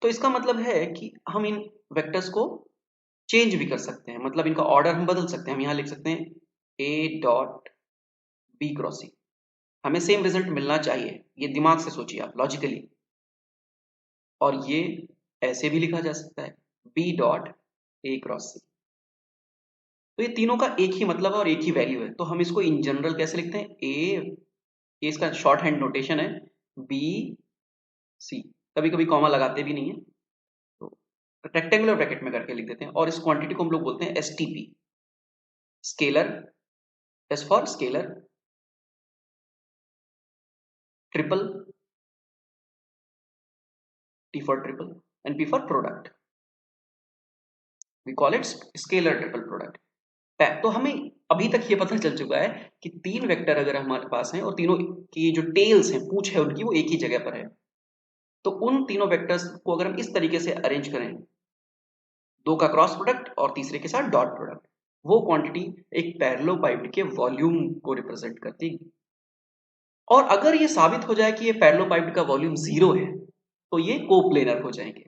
तो इसका मतलब है कि हम इन वेक्टर्स को चेंज भी कर सकते हैं, मतलब इनका ऑर्डर हम बदल सकते हैं। हम यहाँ लिख सकते हैं ए डॉट बी क्रॉस सी। हमें सेम रिजल्ट मिलना चाहिए, ये दिमाग से सोचिए आप लॉजिकली। और ये ऐसे भी लिखा जा सकता है बी डॉट ए क्रॉस सी। तो ये तीनों का एक ही मतलब है और एक ही वैल्यू है। तो हम इसको इन जनरल कैसे लिखते हैं, ए, इसका शॉर्ट हैंड नोटेशन है बी सी। कभी कभी कॉमा लगाते भी नहीं है, तो रेक्टेंगुलर ब्रैकेट में करके लिख देते हैं। और इस क्वांटिटी को हम लोग बोलते हैं S T P, scalar. S for scalar, triple, T for triple, and P for product. We call it scalar triple product. तो हमें अभी तक ये पता चल चुका है कि तीन वेक्टर अगर हमारे पास हैं और तीनों की जो टेल्स हैं, पूंछ है उनकी, वो एक ही जगह पर है, तो उन तीनों वेक्टर्स को अगर हम इस तरीके से अरेंज करें, दो का क्रॉस प्रोडक्ट और तीसरे के साथ डॉट प्रोडक्ट, वो क्वांटिटी एक पैरेललोपाइड के वॉल्यूम को रिप्रेजेंट करती है। और अगर ये साबित हो जाए कि ये पैरेललोपाइड का वॉल्यूम 0 है, तो ये कोप्लेनर हो जाएंगे।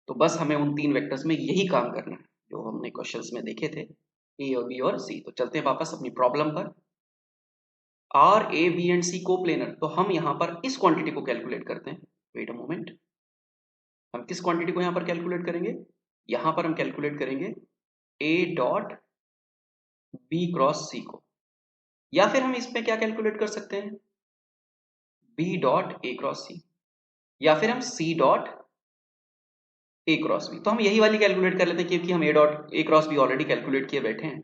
तो बस हमें उन तीन वेक्टर्स में यही काम करना है जो हमने क्वेश्चंस में देखे थे, ए और बी और सी। तो चलते हैं वापस अपनी प्रॉब्लम पर। Are A B and C coplanar, तो हम यहाँ पर इस क्वांटिटी को कैलकुलेट करते हैं। वेट अ मोमेंट, हम किस क्वांटिटी को यहाँ पर कैलकुलेट करेंगे, यहाँ पर हम कैलकुलेट करेंगे ए डॉट बी क्रॉस सी को। या फिर हम इसमें क्या कैलकुलेट कर सकते हैं, B dot A cross C, या फिर हम C dot A cross B. तो हम यही वाली कैलकुलेट कर लेते हैं क्योंकि हम A dot A cross B already calculate किए बैठे हैं।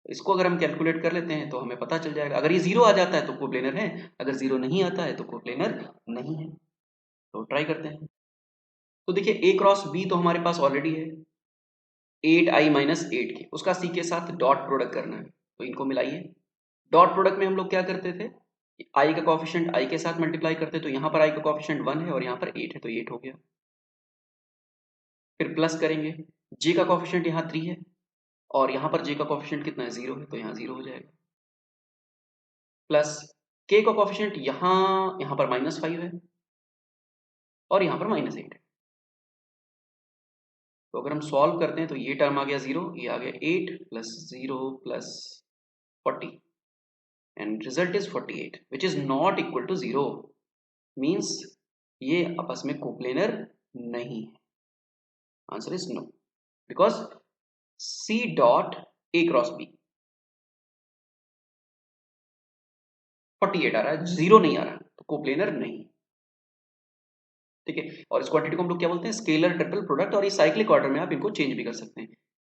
इसको अगर हम कैलकुलेट कर लेते हैं तो हमें पता चल जाएगा। अगर ये 0 आ जाता है तो कोप्लेनर है, अगर 0 नहीं आता है तो कोप्लेनर नहीं है। तो ट्राई करते हैं। तो देखिए ए क्रॉस बी तो हमारे पास ऑलरेडी है 8i माइनस 8 की, उसका सी के साथ डॉट प्रोडक्ट करना है, तो इनको मिलाइए। डॉट प्रोडक्ट में हम लोग क्या करते थे, आई का कॉफिशिएंट आई के साथ मल्टीप्लाई करते, तो यहाँ पर आई का कॉफिशिएंट 1 है और यहाँ पर 8 है, तो 8 हो गया। फिर प्लस करेंगे, जे का कॉफिशिएंट यहाँ 3 है और यहाँ पर जे का कॉफिशिएंट कितना है, 0 है, तो यहाँ 0 हो जाएगा। प्लस के का कॉफिशिएंट यहाँ पर -5 है और यहाँ पर -8 है। तो अगर हम सॉल्व करते हैं तो ये टर्म आ गया 0, ये आ गया 8 plus 0 plus 40 and result is 48 which is not equal to 0। Means ये आपस में कोप्लेनर नहीं है। Answer is no, because C dot A cross B 48 आ रहा है, 0 नहीं आ रहा, तो कोप्लेनर नहीं। ठीक है, और इस क्वांटिटी को हम लोग क्या बोलते हैं, स्केलर ट्रिपल प्रोडक्ट। और इस साइक्लिक ऑर्डर में आप इनको चेंज भी कर सकते हैं।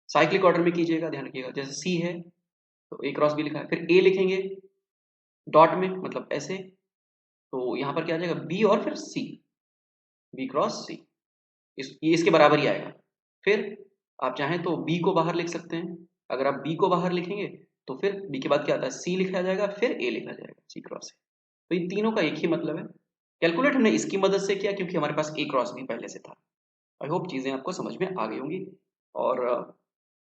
साइक्लिक ऑर्डर में कीजिएगा, ध्यान रखिएगा, जैसे सी है तो ए क्रॉस बी लिखा है, फिर ए लिखेंगे डॉट में, मतलब ऐसे, तो यहाँ पर क्या आ जाएगा बी और फिर सी, बी क्रॉस सी, ये इसके बराबर ही आएगा। फिर आप चाहें तो बी को बाहर लिख सकते हैं। अगर आप बी को बाहर लिखेंगे तो फिर बी के बाद क्या आता है, सी लिखा जाएगा, फिर ए लिखा जाएगा, सी क्रॉस ए। तो इन तीनों का एक ही मतलब है। कैलकुलेट हमने इसकी मदद से किया क्योंकि हमारे पास ए क्रॉस बी पहले से था। आई होप चीज़ें आपको समझ में आ गई होंगी। और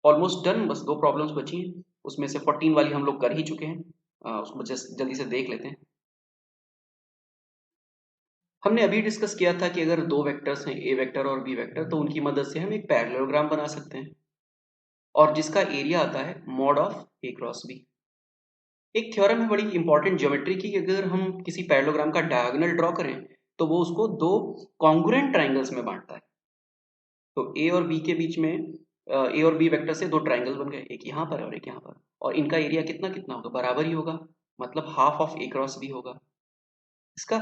ऑलमोस्ट डन, बस दो प्रॉब्लम्स बची हैं, उसमें से 14 वाली हम लोग कर ही चुके हैं। उसको जस्ट जल्दी से देख लेते हैं। हमने अभी डिस्कस किया था कि अगर दो वेक्टर्स हैं, ए वेक्टर और बी वेक्टर, तो उनकी मदद से हम एक पैरेललोग्राम बना सकते हैं और जिसका एरिया आता है mod of A cross B. एक थ्योरम है बड़ी इंपॉर्टेंट ज्योमेट्री की कि अगर हम किसी पैरेललोग्राम का डायगोनल ड्रॉ करें तो वो उसको दो कॉन्ग्रुएंट ट्राइंगल्स में बांटता है। तो ए और बी के बीच में, ए और बी वेक्टर से दो ट्राइंगल बन गए, एक यहाँ पर और एक यहाँ पर, और इनका एरिया कितना कितना होगा, बराबर ही होगा, मतलब half of A cross B होगा इसका।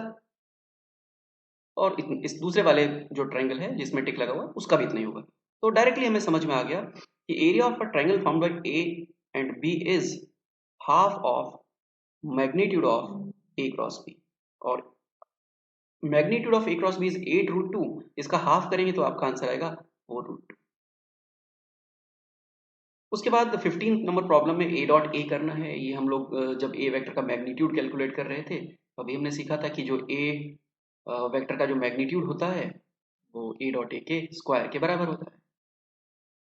और इस दूसरे वाले जो ट्रायंगल है जिसमें टिक लगा हुआ उसका भी इतना ही होगा। तो डायरेक्टली हमें समझ में आ गया कि area of a triangle formed by A and B is half of magnitude of A cross B, और magnitude of A cross B is 8√2, इसका हाफ करेंगे तो आपका आंसर आएगा 4√2। उसके बाद 15 नंबर प्रॉब्लम में ए डॉट ए करना है। ये हम लोग जब ए वेक्टर का मैग्नीट्यूड कैलकुलेट कर रहे थे अभी हमने सीखा था कि जो ए वेक्टर का जो मैग्नीट्यूड होता है वो ए डॉट ए के स्क्वायर के बराबर होता है,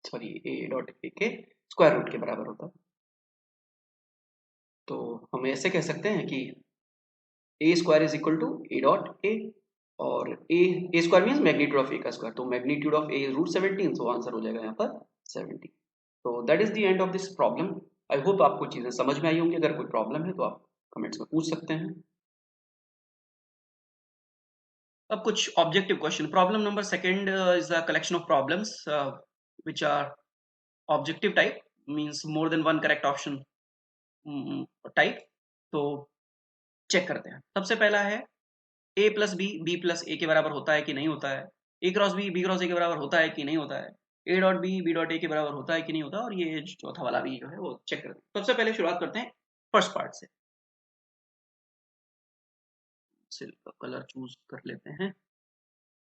सॉरी ए डॉट ए के स्क्वायर रूट के बराबर होता है। तो हम ऐसे कह सकते हैं कि A square is equal to A dot A, और A square means magnitude of A का स्क्वायर, तो magnitude of A √17, so answer हो जाएगा यहाँ पर 70। तो that is the end of this problem. I hope आपको चीजें समझ में आई होंगी। अगर कोई प्रॉब्लम है तो आप कमेंट्स में पूछ सकते हैं। अब कुछ objective question. Problem number second is a collection of problems which are objective type, means more than one correct option type. तो चेक करते हैं। सबसे पहला है a plus B plus A के बराबर होता है कि नहीं होता है, A cross B cross A के बराबर होता है कि नहीं होता है, A dot B dot A के बराबर होता है कि नहीं होता, और ये चौथा वाला भी जो है वो चेक करते हैं। सबसे पहले शुरुआत करते हैं फर्स्ट पार्ट से। सिल्क का कलर चूज कर लेते हैं।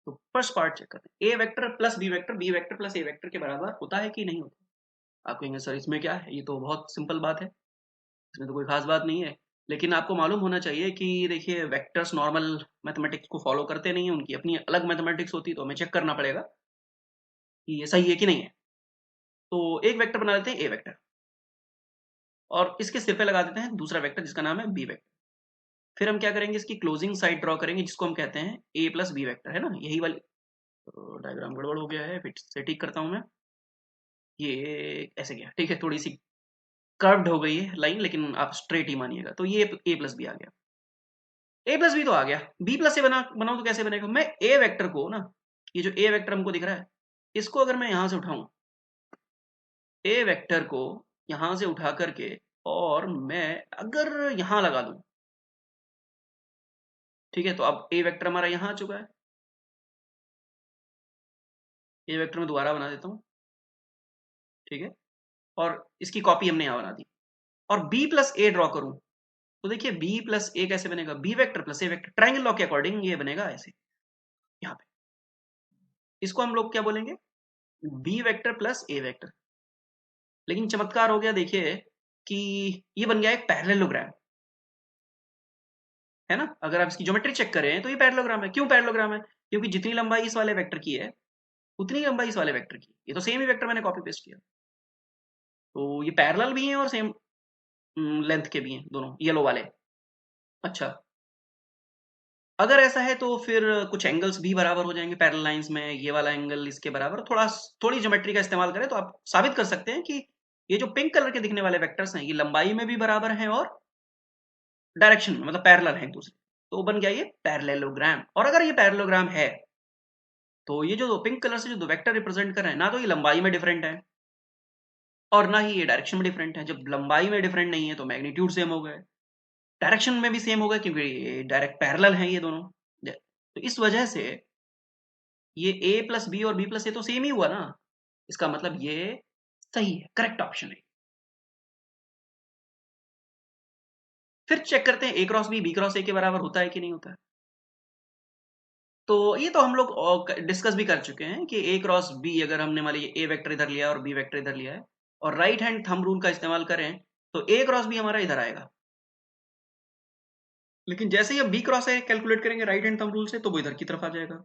तो फर्स्ट पार्ट चेक करते हैं, A vector plus B vector plus A vector के बराबर होता है कि नहीं होता। आप कहेंगे सर इसमें क्या है, ये तो बहुत सिंपल बात है, इसमें तो कोई खास बात नहीं है। लेकिन आपको मालूम होना चाहिए कि देखिए वेक्टर्स नॉर्मल मैथमेटिक्स को फॉलो करते नहीं है, उनकी अपनी अलग मैथमेटिक्स होती है, तो हमें चेक करना पड़ेगा कि ये सही है कि नहीं है। तो एक वेक्टर बना लेते हैं ए वेक्टर, और इसके सिर पे लगा देते हैं दूसरा वेक्टर जिसका नाम है बी वेक्टर। फिर हम क्या करेंगे, इसकी क्लोजिंग साइड ड्रॉ करेंगे जिसको हम कहते हैं ए प्लस बी वेक्टर, है ना, यही वाली। तो डायग्राम गड़बड़ हो गया है, फिर से ठीक करता हूं मैं। ये ऐसे गया, ठीक है, थोड़ी सी कर्व्ड हो गई है लाइन, लेकिन आप स्ट्रेट ही मानिएगा। तो ये ए प्लस बी आ गया, ए प्लस बी तो आ गया। बी प्लस ए बनाऊं तो कैसे बनेगा, मैं ए वेक्टर को ना, ये जो ए वेक्टर हमको दिख रहा है, इसको अगर मैं यहां से उठाऊं, ए वेक्टर को यहां से उठा करके और मैं अगर यहां लगा दूं, ठीक है, तो अब ए वेक्टर हमारा यहां आ चुका है। ए वेक्टर में दोबारा बना देता हूं, ठीक है, और इसकी कॉपी हमने यहां बना दी। और बी प्लस ए ड्रॉ करूं तो देखिए बी प्लस ए कैसे बनेगा, B vector plus A vector, triangle law के अकॉर्डिंग ये बनेगा ऐसे यहाँ पे। इसको हम लोग क्या बोलेंगे, B vector plus A vector. लेकिन चमत्कार हो गया, देखिए कि ये बन गया एक पैरेललोग्राम, है ना। अगर आप इसकी ज्योमेट्री चेक करें तो ये पैरेललोग्राम है। क्यों पैरेललोग्राम है, क्योंकि जितनी लंबाई इस वाले वेक्टर की है उतनी लंबाई इस वाले वेक्टर की, ये तो सेम ही वेक्टर मैंने कॉपी पेस्ट किया। तो ये पैरेलल भी हैं और सेम लेंथ के भी हैं दोनों, येलो वाले। अच्छा, अगर ऐसा है तो फिर कुछ एंगल्स भी बराबर हो जाएंगे पैरेलल लाइंस में, ये वाला एंगल इसके बराबर। थोड़ी ज्योमेट्री का इस्तेमाल करें तो आप साबित कर सकते हैं कि ये जो पिंक कलर के दिखने वाले वेक्टर्स हैं ये लंबाई में भी बराबर हैं और डायरेक्शन में, मतलब पैरेलल है एक दूसरे। तो बन गया ये पैरेललोग्राम। और अगर ये पैरेललोग्राम है तो ये जो पिंक कलर से जो दो वेक्टर रिप्रेजेंट कर रहे हैं ना, तो ये लंबाई में डिफरेंट है और ना ही ये डायरेक्शन में डिफरेंट है। जब लंबाई में डिफरेंट नहीं है तो मैग्नीट्यूड सेम हो गए, डायरेक्शन में भी सेम हो गए क्योंकि ये डायरेक्ट पैरेलल हैं ये दोनों। तो इस वजह से ये ए प्लस बी और बी प्लस ए तो सेम ही हुआ ना, इसका मतलब ये सही है, करेक्ट ऑप्शन है। फिर चेक करते हैं A cross B cross A के बराबर होता है कि नहीं होता है। तो ये तो हम लोग डिस्कस भी कर चुके हैं कि ए क्रॉस बी, अगर हमने मान लीजिए ए वेक्टर इधर लिया और बी वेक्टर इधर लिया है और राइट हैंड थंब रूल का इस्तेमाल करें तो ए क्रॉस बी हमारा इधर आएगा। लेकिन जैसे ही हम बी क्रॉस ए कैलकुलेट करेंगे राइट हैंड थंब रूल से तो वो इधर की तरफ आ जाएगा।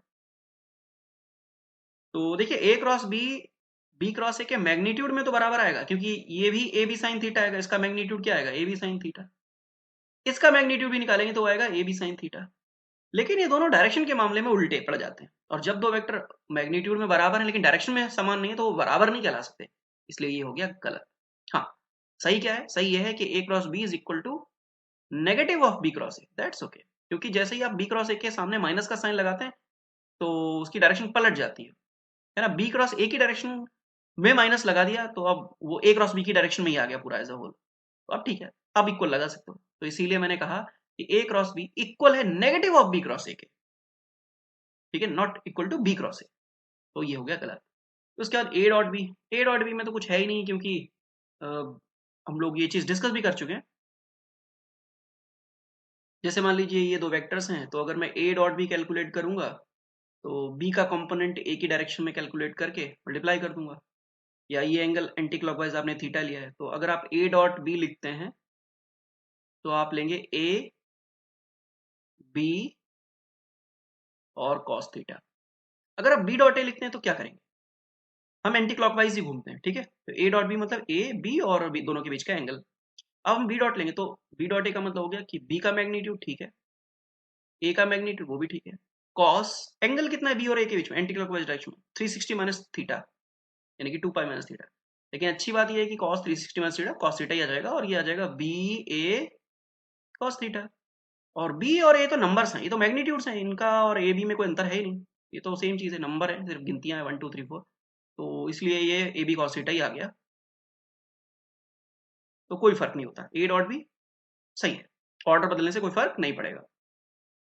तो देखिए ए क्रॉस बी क्रॉस ए के मैग्नीट्यूड में तो बराबर आएगा, क्योंकि ये भी ए बी साइन थीटा आएगा, इसका मैग्नीट्यूड क्या आएगा, ए बी साइन थीटा। इसका मैग्नीट्यूड भी निकालेंगे तो आएगा ए बी साइन थीटा। लेकिन ये दोनों डायरेक्शन के मामले में उल्टे पड़ जाते हैं, और जब दो वेक्टर मैग्नीट्यूड में बराबर है लेकिन डायरेक्शन में समान नहीं है तो वो बराबर नहीं कहला सकते, इसलिए ये हो गया गलत। हाँ, सही क्या है, सही ये है कि A cross B is equal to negative of B cross A, that's okay. क्योंकि जैसे ही आप बी क्रॉस ए के सामने माइनस का साइन लगाते हैं तो उसकी डायरेक्शन पलट जाती है ना। बी क्रॉस ए की डायरेक्शन में माइनस लगा दिया तो अब वो ए क्रॉस बी की डायरेक्शन में ही आ गया पूरा एज अ होल। तो अब ठीक है, अब इक्वल लगा सकते हो। तो इसीलिए मैंने कहा कि ए क्रॉस बी इक्वल है negative of B cross A के, ठीक है, not equal to B cross A. तो ये हो गया गलत। तो उसके बाद ए डॉट बी में तो कुछ है ही नहीं, क्योंकि हम लोग ये चीज डिस्कस भी कर चुके हैं। जैसे मान लीजिए ये दो वेक्टर्स हैं, तो अगर मैं ए डॉट बी कैलकुलेट करूंगा तो बी का कंपोनेंट ए की डायरेक्शन में कैलकुलेट करके मल्टीप्लाई कर दूंगा, या ये एंगल एंटी क्लॉकवाइज आपने थीटा लिया है, तो अगर आप ए डॉट बी लिखते हैं तो आप लेंगे ए बी और कॉस थीटा। अगर आप बी डॉट ए लिखते हैं तो क्या करेंगे, हम एंटी क्लॉकवाइज ही घूमते हैं, ठीक है। तो ए डॉट बी मतलब ए बी और बी दोनों के बीच का एंगल। अब हम बी डॉट लेंगे तो बी डॉट ए का मतलब हो गया कि बी का मैग्नीट्यूड ठीक है, ए का मैग्नीट्यूड वो भी ठीक है, कॉस एंगल कितना है बी और ए के बीच में एंटी क्लॉकवाइज डायरेक्शन में 360 माइनस थीटा, यानी कि 2 पाई माइनस थीटा। लेकिन अच्छी बात ये है कि cos 360 minus theta cos theta ही आ जाएगा, और ये आ जाएगा बी ए कॉस थीटा। और बी और ए तो नंबर्स हैं, ये तो मैग्नीट्यूड्स हैं, इनका और ए बी में कोई अंतर है ही नहीं, ये तो सेम चीज है, नंबर है, सिर्फ गिनतियां हैं 1 2 3 4। तो इसलिए ये ए बी कॉस थीटा ही आ गया, तो कोई फर्क नहीं होता, ए डॉट बी सही है, ऑर्डर बदलने से कोई फर्क नहीं पड़ेगा।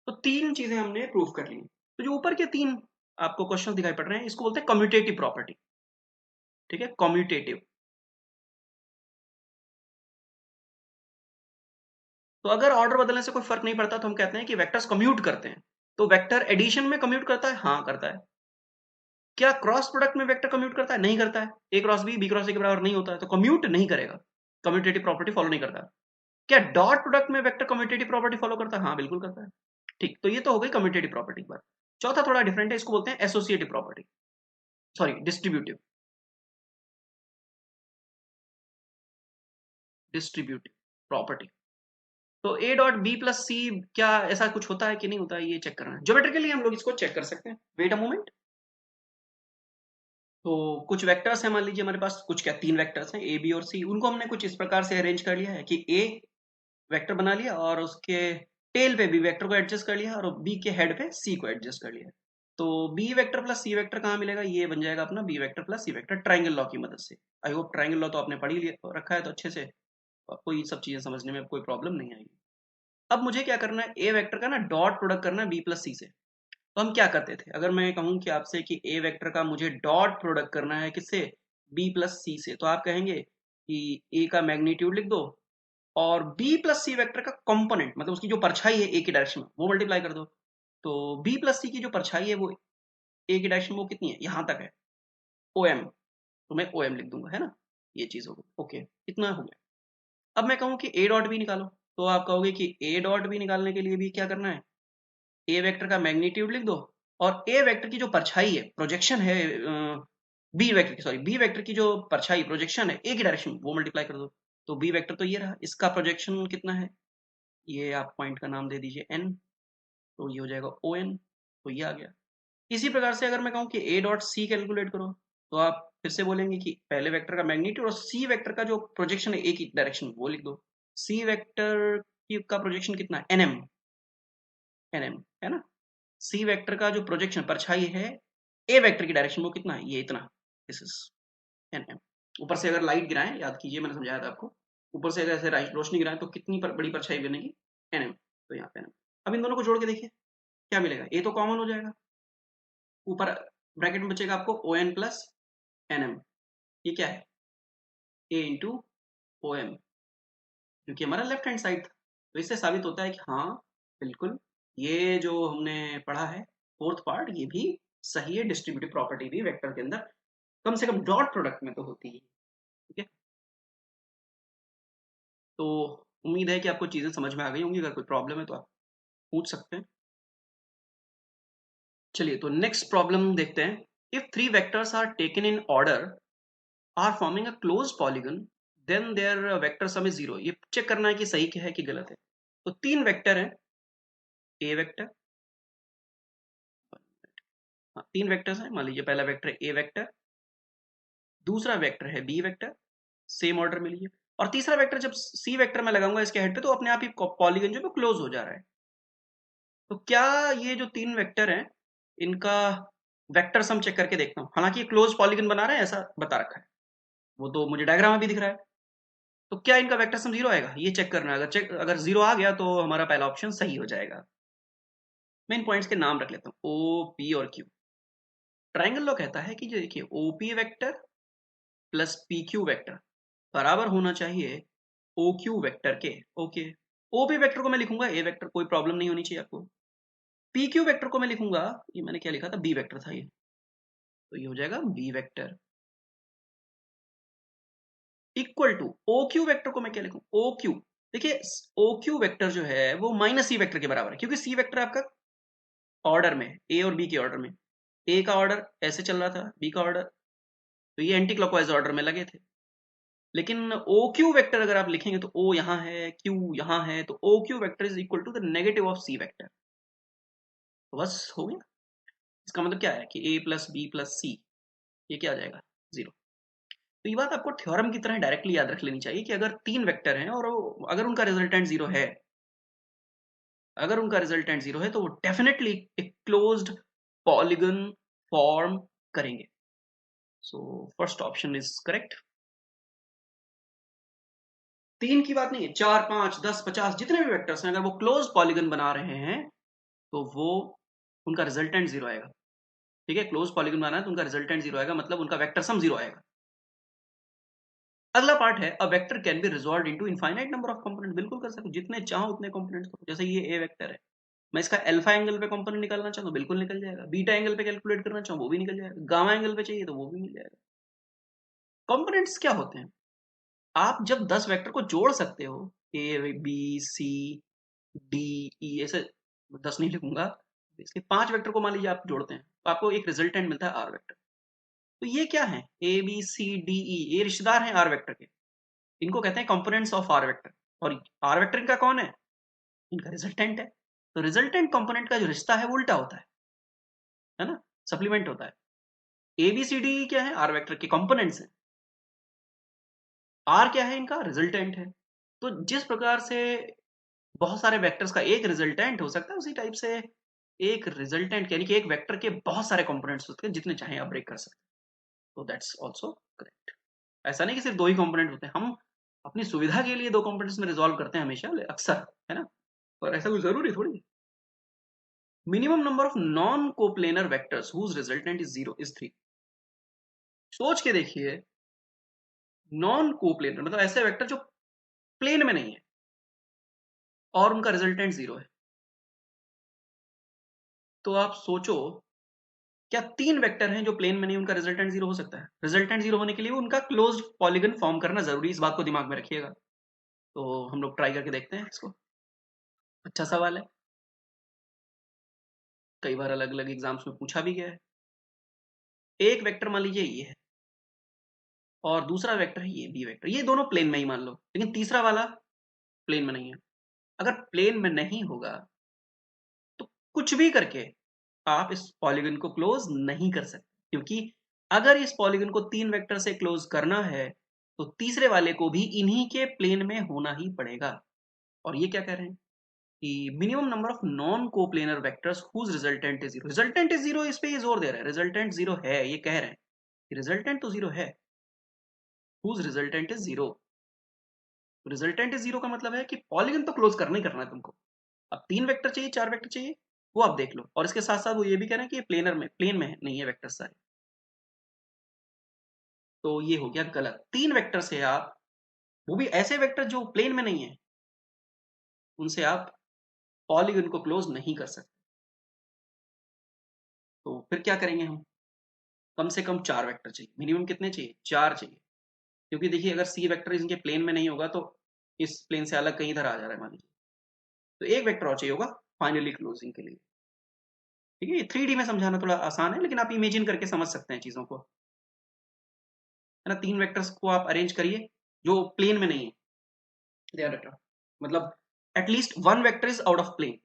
तो तीन चीजें हमने प्रूव कर ली। तो जो ऊपर के तीन आपको क्वेश्चन दिखाई पड़ रहे हैं इसको बोलते हैं कम्यूटेटिव प्रॉपर्टी, ठीक है, कम्यूटेटिव। तो अगर ऑर्डर बदलने से कोई फर्क नहीं पड़ता तो हम कहते हैं कि वेक्टर्स कम्यूट करते हैं। तो वेक्टर एडिशन में कम्यूट करता है, हाँ करता है। क्या क्रॉस प्रोडक्ट में वेक्टर कम्यूट करता है, नहीं करता है, A cross B cross A के बराबर नहीं होता है, तो कम्यूट नहीं करेगा, कम्यूटेटिव प्रॉपर्टी फॉलो नहीं करता। क्या डॉट प्रोडक्ट में वेक्टर कम्यूटेटिव प्रॉपर्टी फॉलो करता है, हाँ बिल्कुल करता है। ठीक, तो ये तो हो गई कम्यूटेटिव प्रॉपर्टी की बात। चौथा थोड़ा डिफरेंट है, इसको बोलते हैं associative property, sorry distributive, distributive property. तो ए डॉट बी प्लस सी, क्या ऐसा कुछ होता है कि नहीं होता है, ये चेक करना है। ज्योमेट्रिकली हम लोग इसको चेक कर सकते हैं, वेट अ मोमेंट। तो कुछ वेक्टर्स हैं, मान लीजिए हमारे पास कुछ क्या तीन वेक्टर्स हैं ए बी और सी, उनको हमने कुछ इस प्रकार से अरेंज कर लिया है कि ए वेक्टर बना लिया और उसके टेल पे बी वेक्टर को एडजस्ट कर लिया और बी के हेड पे सी को एडजस्ट कर लिया। तो B vector plus C vector कहाँ मिलेगा, ये बन जाएगा अपना B vector plus C vector triangle law की मदद से। आई होप ट्राइंगल लॉ तो आपने पढ़ ही रखा है तो अच्छे से, और कोई सब चीजें समझने में कोई प्रॉब्लम नहीं आएगी। अब मुझे क्या करना है, ए वेक्टर का ना डॉट प्रोडक्ट करना है बी प्लस सी से। तो हम क्या करते थे, अगर मैं कहूं कि आपसे कि ए वेक्टर का मुझे डॉट प्रोडक्ट करना है किससे, बी प्लस सी से, तो आप कहेंगे कि ए का मैग्नीट्यूड लिख दो और बी प्लस सी वेक्टर का कंपोनेंट मतलब उसकी जो परछाई है ए की डायरेक्शन में वो मल्टीप्लाई कर दो। तो बी प्लस सी की जो परछाई है वो ए की डायरेक्शन में वो कितनी है, यहां तक है, ओ एम, तो मैं ओ एम लिख दूंगा, है ना। ये चीज हो गई, ओके, इतना हो गया। अब मैं कहूं कि ए डॉट बी निकालो, तो आप कहोगे कि ए डॉट बी निकालने के लिए भी क्या करना है, ए वेक्टर का मैग्नीट्यूड लिख दो और ए वेक्टर की जो परछाई है प्रोजेक्शन है, बी वेक्टर की, सॉरी बी वेक्टर की जो परछाई प्रोजेक्शन है ए की डायरेक्शन में वो मल्टीप्लाई कर दो। तो बी वेक्टर तो ये रहा, इसका प्रोजेक्शन कितना है, ये आप पॉइंट का नाम दे दीजिए एन, तो ये हो जाएगा ओ एन, तो ये आ गया। इसी प्रकार से अगर मैं कहूँ कि ए डॉट सी कैलकुलेट करो, तो आप फिर से बोलेंगे कि पहले वेक्टर का मैग्नीट्यूड और सी वेक्टर का जो प्रोजेक्शन है ए की डायरेक्शन वो लिख दो। सी वेक्टर की का प्रोजेक्शन कितना है, एन एम, एन एम, है ना। सी वेक्टर का जो प्रोजेक्शन परछाई है ए वेक्टर की डायरेक्शन वो कितना है, ये इतना, दिस इज एन एम। ऊपर से अगर लाइट गिराएं, याद कीजिए मैंने समझाया था आपको, ऊपर से अगर ऐसे रोशनी गिराएं तो कितनी बड़ी परछाई बनेगी, एन एम, तो यहाँ पे एन एम। अब इन दोनों को जोड़ के देखिए क्या मिलेगा, ए तो कॉमन हो जाएगा, ऊपर ब्रैकेट में बचेगा आपको O N plus N M, ये क्या है, ए इंटू ओ एम, क्योंकि हमारा लेफ्ट हैंड साइड था। तो इससे साबित होता है कि हाँ बिल्कुल ये जो हमने पढ़ा है फोर्थ पार्ट ये भी सही है, डिस्ट्रीब्यूटिव प्रॉपर्टी भी वेक्टर के अंदर कम से कम डॉट प्रोडक्ट में तो होती है, ठीक है। तो उम्मीद है कि आपको चीजें समझ में आ गई होंगी, अगर कोई प्रॉब्लम है तो आप पूछ सकते हैं। चलिए तो नेक्स्ट प्रॉब्लम देखते हैं। If three vectors are taken in order are forming a close polygon then their vector sum is zero. ये चेक करना है कि सही क्या है कि गलत है। तो तीन वेक्टर है, ए वेक्टर, हाँ तीन वेक्टर्स हैं, मान लीजिए पहला वेक्टर ए वेक्टर, दूसरा वेक्टर है बी वेक्टर, सेम ऑर्डर में लीजिए, और तीसरा वेक्टर जब सी वेक्टर में लगाऊंगा इसके हेड पे तो अपने आप ही पॉलीगन जो है क्लोज हो जा रहा है। तो क्या ये जो तीन वेक्टर हैं इनका वेक्टर सम चेक करके देखता हूँ, हालांकि ये क्लोज पॉलीगन बना रहे हैं ऐसा बता रखा है, वो तो मुझे डायग्राम में भी दिख रहा है। तो क्या इनका वेक्टर सम जीरो आएगा, ये चेक करना है, अगर जीरो आ गया तो हमारा पहला ऑप्शन सही हो जाएगा। मैं इन पॉइंट्स के नाम रख लेता हूँ ओ पी और क्यू। ट्राइंगल लॉ कहता है कि जो देखिए OP vector plus P Q vector बराबर होना चाहिए ओ क्यू वेक्टर के। ओके, ओ पी वेक्टर को मैं लिखूंगा ए वेक्टर, कोई प्रॉब्लम नहीं होनी चाहिए आपको। पी क्यू वेक्टर को मैं लिखूंगा, ये मैंने क्या लिखा था, बी वेक्टर था ये, तो ये हो जाएगा B vector equal to O Q vector को मैं क्या लिखूं, ओ क्यू। देखिए ओ क्यू वेक्टर जो है वो माइनस सी वेक्टर के बराबर है, क्योंकि सी वेक्टर आपका ऑर्डर में, ए और बी के ऑर्डर में, ए का ऑर्डर ऐसे चल रहा था, बी का ऑर्डर, तो ये एंटी क्लॉकवाइज ऑर्डर में लगे थे। लेकिन ओ क्यू वेक्टर अगर आप लिखेंगे तो ओ यहाँ है, क्यू यहाँ है, तो O Q vector is equal to the negative of C vector. तो बस हो गया। इसका मतलब क्या है कि A plus B plus C, ये क्या आ जाएगा, जीरो। तो ये बात आपको थ्योरम की तरह डायरेक्टली याद रख लेनी चाहिए कि अगर तीन वेक्टर हैं और अगर उनका रिजल्टेंट जीरो है, अगर उनका रिजल्टेंट जीरो है तो वो डेफिनेटली एक क्लोज्ड पॉलीगन फॉर्म करेंगे। So first option is correct. तीन की बात नहीं है, 4 5 10 50 जितने भी वेक्टर्स हैं, अगर वो क्लोज पॉलीगन बना रहे हैं तो वो उनका रिजल्टेंट जीरो आएगा। ठीक है, क्लोज पॉलीगन बनाना है तो उनका रिजल्टेंट जीरो आएगा, मतलब उनका वेक्टर सम जीरो आएगा। अगला पार्ट है, a vector can be resolved into infinite number of component. बिल्कुल कर सकते हो, जितने चाहो उतने कंपोनेंट्स करो। जैसे ये ए वेक्टर है, मैं इसका अल्फा एंगल पे कंपोनेंट निकालना चाहूँ तो बिल्कुल निकल जाएगा, बीटा एंगल पे कैलकुलेट करना चाहूँ वो भी निकल जाएगा, गामा एंगल पे चाहिए तो वो भी मिल जाएगा। कंपोनेंट्स क्या होते हैं, आप जब 10 वेक्टर को जोड़ सकते हो, A B C D E, ऐसे 10 नहीं लिखूंगा, इसके 5 वेक्टर को मान लीजिए आप जोड़ते हैं तो आपको एक रिजल्टेंट मिलता है आर वेक्टर। तो ये क्या है, A B C D E, ये रिश्तेदार हैं आर वेक्टर के, इनको कहते हैं कंपोनेंट्स ऑफ आर वेक्टर। और आर वेक्टर इनका कौन है, इनका रिजल्टेंट है। तो रिजल्टेंट कंपोनेंट का जो रिश्ता है वो उल्टा होता है ना, सप्लीमेंट होता है। ए बी सी डी क्या है, आर वेक्टर के कंपोनेंट्स हैं, आर क्या है, इनका रिजल्टेंट है। तो जिस प्रकार से बहुत सारे वेक्टर्स का एक रिजल्टेंट हो सकता है, उसी टाइप से एक रिजल्टेंट यानी कि एक वेक्टर के बहुत सारे कंपोनेंट्स होते हैं, जितने चाहे आप ब्रेक कर सकते हैं। तो दैट्स आल्सो करेक्ट। ऐसा नहीं कि सिर्फ दो ही कंपोनेंट होते हैं, हम अपनी सुविधा के लिए दो कंपोनेंट्स में रिजॉल्व करते हैं हमेशा, अक्सर, है ना, और ऐसा कोई जरूरी थोड़ी। Minimum number of non coplanar vectors whose resultant is zero is 3। सोच के देखिए, नॉन कोप्लेनर मतलब ऐसे वेक्टर जो प्लेन में नहीं है और उनका रिजल्टेंट जीरो है। तो आप सोचो, क्या तीन वेक्टर हैं जो प्लेन में नहीं, उनका रिजल्टेंट जीरो हो सकता है? रिजल्टेंट जीरो होने के लिए उनका क्लोज्ड पॉलीगन फॉर्म करना जरूरी, इस बात को दिमाग में रखिएगा। तो हम लोग ट्राई करके देखते हैं इसको। अच्छा सवाल है, कई बार अलग अलग एग्जाम्स में पूछा भी गया है। एक वेक्टर मान लीजिए ये है और दूसरा वेक्टर है ये बी वेक्टर, ये दोनों प्लेन में ही मान लो, लेकिन तीसरा वाला प्लेन में नहीं है। अगर प्लेन में नहीं होगा तो कुछ भी करके आप इस पॉलीगन को क्लोज नहीं कर सकते, क्योंकि अगर इस पॉलीगन को तीन वेक्टर से क्लोज करना है तो तीसरे वाले को भी इन्हीं के प्लेन में होना ही पड़ेगा। और ये क्या कह रहे हैं कि minimum number of non coplanar vectors whose resultant is zero. Resultant is zero, इस पे ये जोर दे रहा है, रिजल्टेंट जीरो है, ये कह रहे हैं कि रिजल्टेंट तो जीरो है, whose resultant is zero. Resultant is zero का मतलब है कि पॉलीगन तो क्लोज करना ही करना है तुमको। अब तीन वेक्टर चाहिए, चार वेक्टर चाहिए, वो आप देख लो। और इसके साथ साथ वो ये भी कह रहे हैं कि ये प्लेन में नहीं है वेक्टर सारे। तो ये हो गया गलत। तीन वेक्टर से आप, वो भी ऐसे वेक्टर जो प्लेन में नहीं है, उनसे आप पॉलीगन को क्लोज नहीं कर सकते। तो फिर क्या करेंगे हम, कम से कम चार वेक्टर चाहिए। मिनिमम कितने चाहिए, चार चाहिए, क्योंकि देखिए अगर सी वेक्टर इनके प्लेन में नहीं होगा तो इस प्लेन से अलग कहीं इधर आ जा रहा है मान लीजिए, तो एक वेक्टर और चाहिए होगा फाइनली क्लोजिंग के लिए। ठीक है, ये 3D में समझाना थोड़ा आसान है, लेकिन आप इमेजिन करके समझ सकते हैं चीजों को, है ना। तीन वेक्टर्स को आप अरेंज करिए जो प्लेन में नहीं है, ध्यान रखना, मतलब at least one vector is out of plane.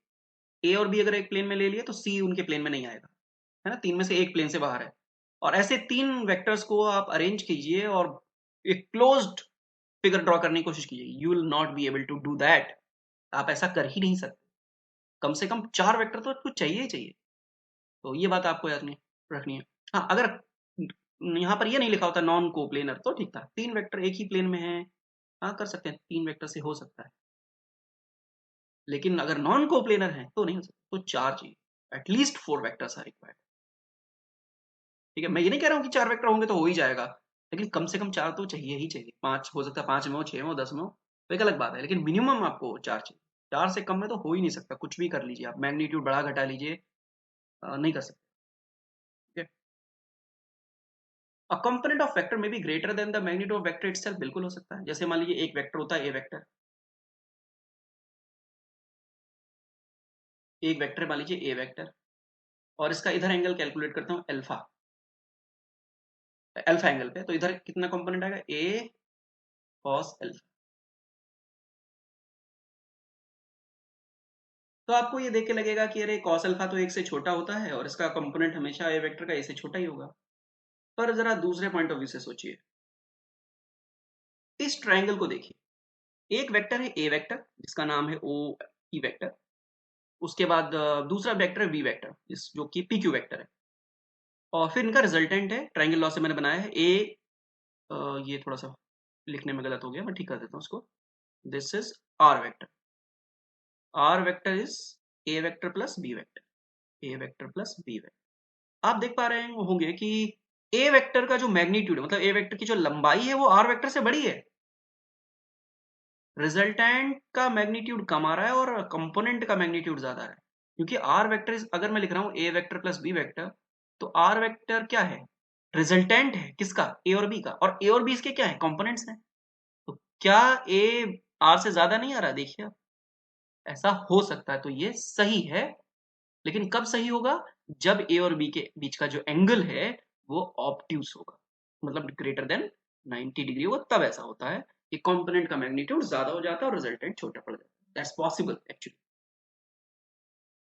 A और बी अगर एक प्लेन में ले लिए तो सी उनके प्लेन में नहीं आएगा, है ना, तीन में से एक प्लेन से बाहर है। और ऐसे तीन वेक्टर्स को आप अरेंज कीजिए और एक क्लोज्ड फिगर ड्रॉ करने की कोशिश कीजिए। You will not be able to do that, आप ऐसा कर ही नहीं सकते। कम से कम चार वेक्टर तो आपको चाहिए ही चाहिए। तो ये बात आपको याद नहीं रखनी है। हाँ, अगर यहाँ पर ये नहीं लिखा होता नॉन कोप्लेनर तो ठीक था, तीन वेक्टर एक ही प्लेन में है, हाँ कर सकते हैं, तीन वेक्टर से हो सकता है। लेकिन अगर नॉन कोप्लेनर है तो नहीं हो सकता, तो चार चाहिए, at least four vectors are required. ठीक है, मैं ये नहीं कह रहा हूँ कि चार वेक्टर होंगे तो हो ही जाएगा, लेकिन कम से कम 4 तो चाहिए ही चाहिए। 5 हो सकता है, 5 में हो, 6 में हो, 10 में हो, तो एक अलग बात है, लेकिन मिनिमम आपको 4 चाहिए। 4 से कम में तो हो ही नहीं सकता, कुछ भी कर लीजिए आप, मैग्नीट्यूड बढ़ा घटा लीजिए, नहीं कर सकते। ठीक है। अ कंपोनेंट ऑफ वेक्टर में be greater than the magnitude of vector itself, बिल्कुल हो सकता है। जैसे मान लीजिए एक वेक्टर होता है ए वेक्टर, एक वेक्टर मान लीजिए ए वेक्टर, और इसका इधर एंगल कैलकुलेट करता हूँ अल्फा, अल्फा एंगल पे, तो इधर कितना कंपोनेंट आएगा, ए कॉस अल्फा। तो आपको ये देख के लगेगा कि अरे कॉस अल्फा तो एक से छोटा होता है, और इसका कंपोनेंट हमेशा ए वेक्टर का ए से छोटा ही होगा। पर जरा दूसरे पॉइंट ऑफ व्यू से सोचिए, इस ट्रायंगल को देखिए, एक वेक्टर है ए वेक्टर जिसका नाम है ओ ई वेक्टर, उसके बाद दूसरा वेक्टर है वी वेक्टर जो कि पी क्यू वेक्टर है, और फिर इनका रिजल्टेंट है, ट्रायंगल लॉ से मैंने बनाया है ए, ये थोड़ा सा लिखने में गलत हो गया, मैं ठीक कर देता हूँ उसको। This is R vector, R vector is A vector plus B vector, A vector plus B vector. आप देख पा रहे होंगे कि ए वेक्टर का जो मैग्नीट्यूड है, मतलब ए वेक्टर की जो लंबाई है, वो आर वेक्टर से बड़ी है। रिजल्टेंट का मैग्नीट्यूड कम आ रहा है और कंपोनेंट का मैग्नीट्यूड ज्यादा है, क्योंकि आर वेक्टर अगर मैं लिख रहा हूं ए वेक्टर प्लस बी वेक्टर, तो आर वेक्टर क्या है, रिजल्टेंट है किसका, ए और बी का, और ए और बी इसके क्या है, कंपोनेंट्स हैं। तो क्या ए आर से ज्यादा नहीं आ रहा, देखिए आप, ऐसा हो सकता है, तो ये सही है। लेकिन कब सही होगा, जब ए और बी के बीच का जो एंगल है वो ऑब्ट्यूस होगा, मतलब ग्रेटर देन 90 डिग्री होगा, तब ऐसा होता है कि कंपोनेंट का मैग्नीट्यूड ज्यादा हो जाता है और रिजल्टेंट छोटा पड़ जाता है। That's possible actually,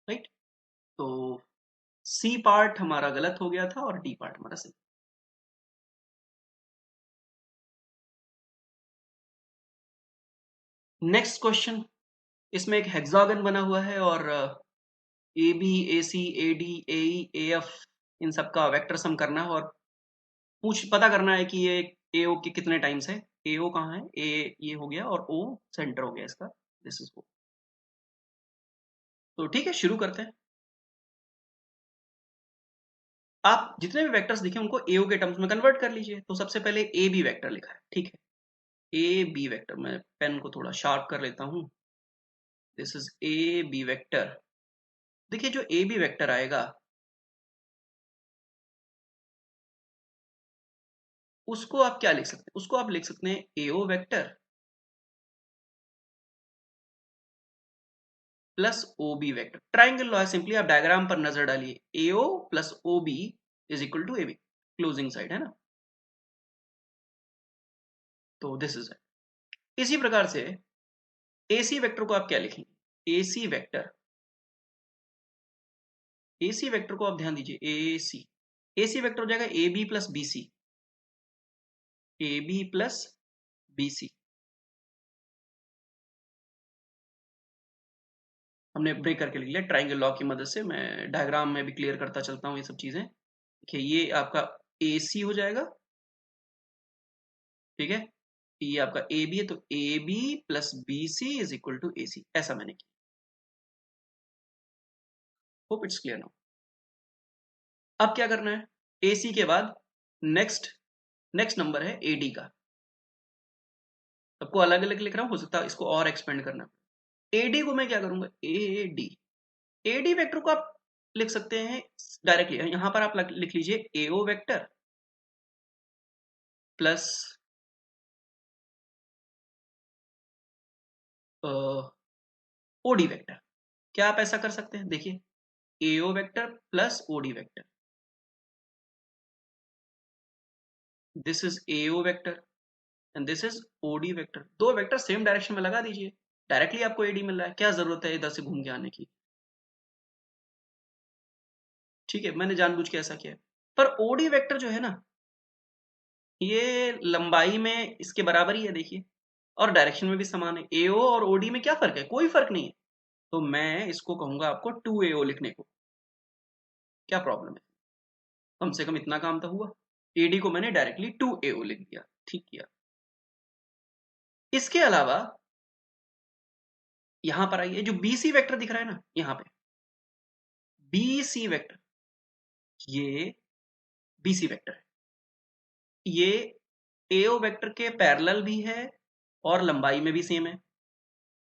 right. तो सी पार्ट हमारा गलत हो गया था और डी पार्ट हमारा सही। नेक्स्ट क्वेश्चन, इसमें एक हेक्सागन बना हुआ है, और A B A C A D A E A F, इन सब का वेक्टर सम करना है, और पता करना है कि ये ए ओ के कितने टाइम्स है। ए ओ कहाँ है, ए ये हो गया, और ओ सेंटर हो गया इसका, दिस इज ओ। तो ठीक है, शुरू करते हैं। आप जितने भी वेक्टर्स दिखे उनको ए ओ के टर्म्स में कन्वर्ट कर लीजिए। तो सबसे पहले ए बी वेक्टर लिखा है, ठीक है, ए बी वेक्टर, मैं पेन को थोड़ा शार्प कर लेता हूं। This is A B vector. देखिए जो ए बी वेक्टर आएगा, उसको आप क्या लिख सकते हैं, उसको आप लिख सकते हैं A O vector plus O B vector. Triangle law है, सिंपली आप डायग्राम पर नजर डालिए, A O plus O B is equal to A B, closing side है ना, तो दिस इज इट। इसी प्रकार से ए सी वेक्टर को आप क्या लिखेंगे, ए सी वेक्टर, ए सी वेक्टर को आप ध्यान दीजिए, ए सी वेक्टर हो जाएगा A B plus B C, A B plus B C. हमने ब्रेक करके लिख लिया ट्राइंगल लॉ की मदद से, मैं डायग्राम में भी क्लियर करता चलता हूँ ये सब चीजें। देखिए ये आपका ए सी हो जाएगा, ठीक है, ये आपका ए बी है, तो A B plus B C is equal to A C, ऐसा मैंने किया। Hope it's clear now. अब क्या करना है, ए सी के बाद नेक्स्ट नेक्स्ट नंबर है ए डी का। सबको अलग अलग लिख रहा हूँ, हो सकता है इसको और एक्सपेंड करना। ए डी को मैं क्या करूंगा, ए डी, ए डी वेक्टर को आप लिख सकते हैं डायरेक्टली, यहां पर आप लिख लीजिए A O vector plus OD vector. क्या आप ऐसा कर सकते हैं, देखिए AO vector plus OD vector, this is AO vector and this is OD vector. दो वेक्टर सेम डायरेक्शन में लगा दीजिए, डायरेक्टली आपको एडी मिल रहा है, क्या जरूरत है इधर से घूम के आने की। ठीक है, मैंने जानबूझ के ऐसा किया है। पर ओडी वेक्टर जो है ना, ये लंबाई में इसके बराबर ही है, देखिए, और डायरेक्शन में भी समान है। एओ और ओडी में क्या फर्क है, कोई फर्क नहीं है। तो मैं इसको कहूंगा आपको 2AO लिखने को, क्या प्रॉब्लम है, कम से कम इतना काम तो हुआ। एडी को मैंने डायरेक्टली 2AO लिख दिया, ठीक किया। इसके अलावा यहां पर आइए, जो BC वेक्टर दिख रहा है ना यहां पे, BC वेक्टर, ये BC वेक्टर है, ये एओ वेक्टर के पैरेलल भी है और लंबाई में भी सेम है,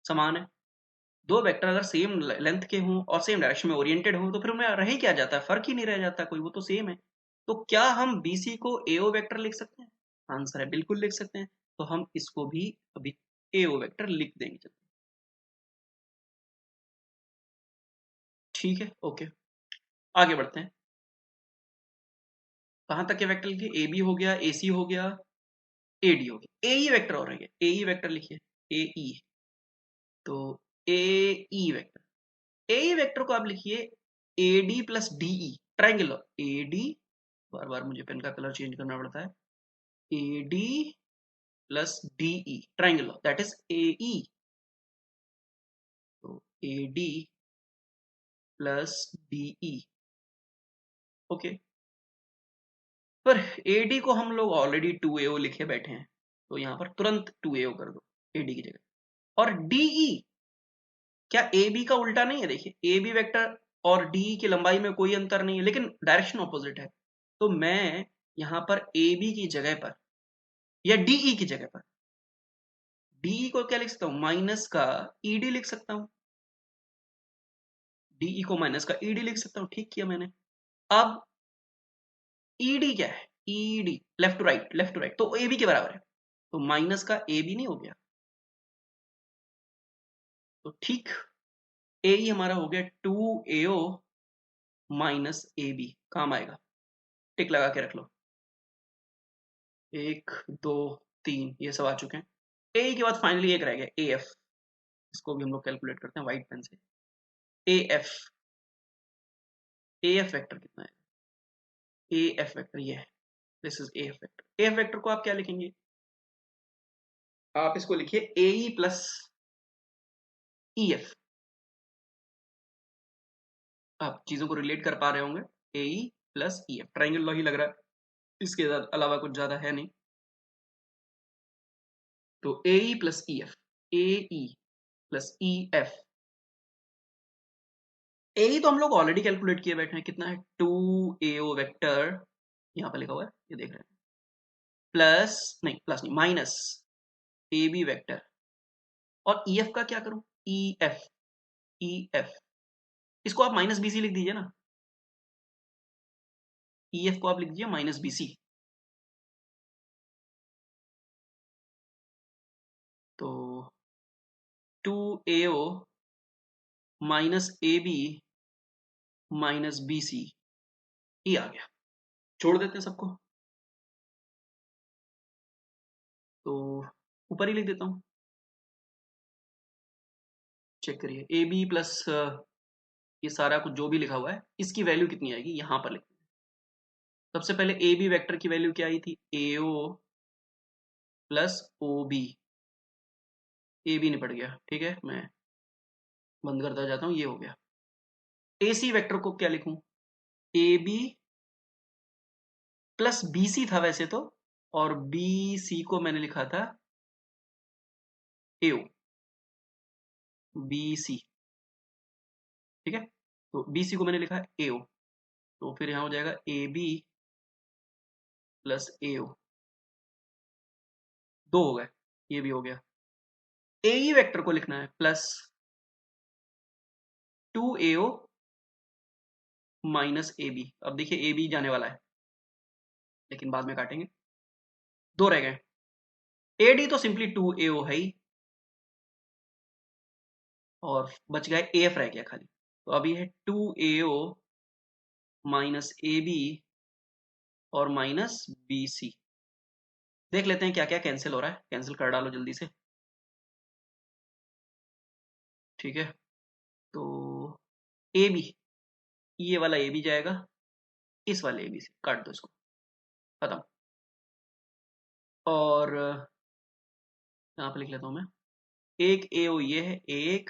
समान है। दो वेक्टर अगर सेम लेंथ के हों और सेम डायरेक्शन में ओरिएंटेड हों तो फिर उनमें रह ही क्या जाता है, फर्क ही नहीं रह जाता कोई, वो तो सेम है। तो क्या हम बीसी को एओ वेक्टर लिख सकते हैं? आंसर है बिल्कुल लिख सकते हैं। तो हम इसको भी अभी एओ वेक्टर लिख देंगे, चलिए। ठीक है, ओके, आगे बढ़ते हैं। कहां तक के वेक्टर लिखिए? ए बी हो गया, ए सी हो गया, ए डी हो गया, ए ई वेक्टर और रह गया। ए ई वेक्टर लिखिए, ए ई। तो ए ई वेक्टर, ए ई वेक्टर को आप लिखिए A D plus D E, triangle A D, बार बार मुझे पेन का कलर चेंज करना पड़ता है, A D plus D E, triangle that is A E. तो A D plus D E, okay. पर एडी को हम लोग ऑलरेडी 2AO लिखे बैठे हैं, तो यहां पर तुरंत 2AO कर दो एडी की जगह। और डीई क्या ए बी का उल्टा नहीं है? देखिए ए बी वेक्टर और डीई की लंबाई में कोई अंतर नहीं है, लेकिन डायरेक्शन ऑपोजिट है। तो मैं यहां पर ए बी की जगह पर या डीई की जगह पर डीई को क्या लिख सकता हूं? माइनस का ईडी लिख सकता हूं। डीई को माइनस का ईडी लिख सकता हूं, ठीक किया मैंने। अब ईडी क्या है? E D left to right, left to right, तो ए बी के बराबर है, तो माइनस का ए बी नहीं हो गया? तो ठीक, ए ही हमारा हो गया 2AO माइनस ए बी, काम आएगा। टिक लगा के रख लो, 1 2 3 ये सब आ चुके हैं। ए के बाद फाइनली एक रह गया, ए एफ। इसको भी हम लोग कैलकुलेट करते हैं व्हाइट पेन से। A F, A F vector कितना है? ए एफ वेक्टर ये है, this is A F vector. A F vector को आप क्या लिखेंगे? आप इसको लिखिए ए ई प्लस ई एफ। आप चीजों को रिलेट कर पा रहे होंगे, A E plus E F, triangle law ही लग रहा है, इसके अलावा कुछ ज्यादा है नहीं। तो ए ई प्लस ई एफ, ए ई प्लस ई एफ। ए ई तो हम लोग ऑलरेडी कैलकुलेट किए बैठे हैं, कितना है? 2AO वेक्टर, यहां पर लिखा हुआ है, ये देख रहे हैं, प्लस नहीं, प्लस नहीं, माइनस ए बी वेक्टर। और ई एफ का क्या करूं? ई एफ, ई एफ, इसको आप माइनस बी सी लिख दीजिए ना। ई एफ को आप लिख दीजिए माइनस बी सी। तो 2AO minus A B minus B C, ये आ गया। छोड़ देते हैं सबको, तो ऊपर ही लिख देता हूं, चेक करिए। ए बी प्लस ये सारा कुछ जो भी लिखा हुआ है, इसकी वैल्यू कितनी आएगी यहां पर लिखते हैं। सबसे पहले ए बी वेक्टर की वैल्यू क्या आई थी? AO plus O B, A B निपट गया, ठीक है, मैं बंद करता जाता हूं, ये हो गया। ए सी वेक्टर को क्या लिखूं? A B plus B C था वैसे तो, और बी सी को मैंने लिखा था एओ, बी सी, ठीक है। तो बी सी को मैंने लिखा है एओ, तो फिर यहां हो जाएगा ए बी प्लस एओ, दो हो गए, ये भी हो गया। ए ई वेक्टर को लिखना है plus 2AO minus A B. अब देखिए ए बी जाने वाला है, लेकिन बाद में काटेंगे, दो रह गए। ए डी तो सिंपली 2AO है ही, और बच गए ए एफ रह गया खाली। तो अब ये है 2AO माइनस ए बी और माइनस बी सी। देख लेते हैं क्या क्या कैंसिल हो रहा है, कैंसिल कर डालो जल्दी से, ठीक है। तो ए बी, ये वाला ए बी जाएगा, इस वाले ए बी से काट दो इसको, खत्म। और यहाँ पे लिख लेता हूं मैं, एक ए ओ ये है, एक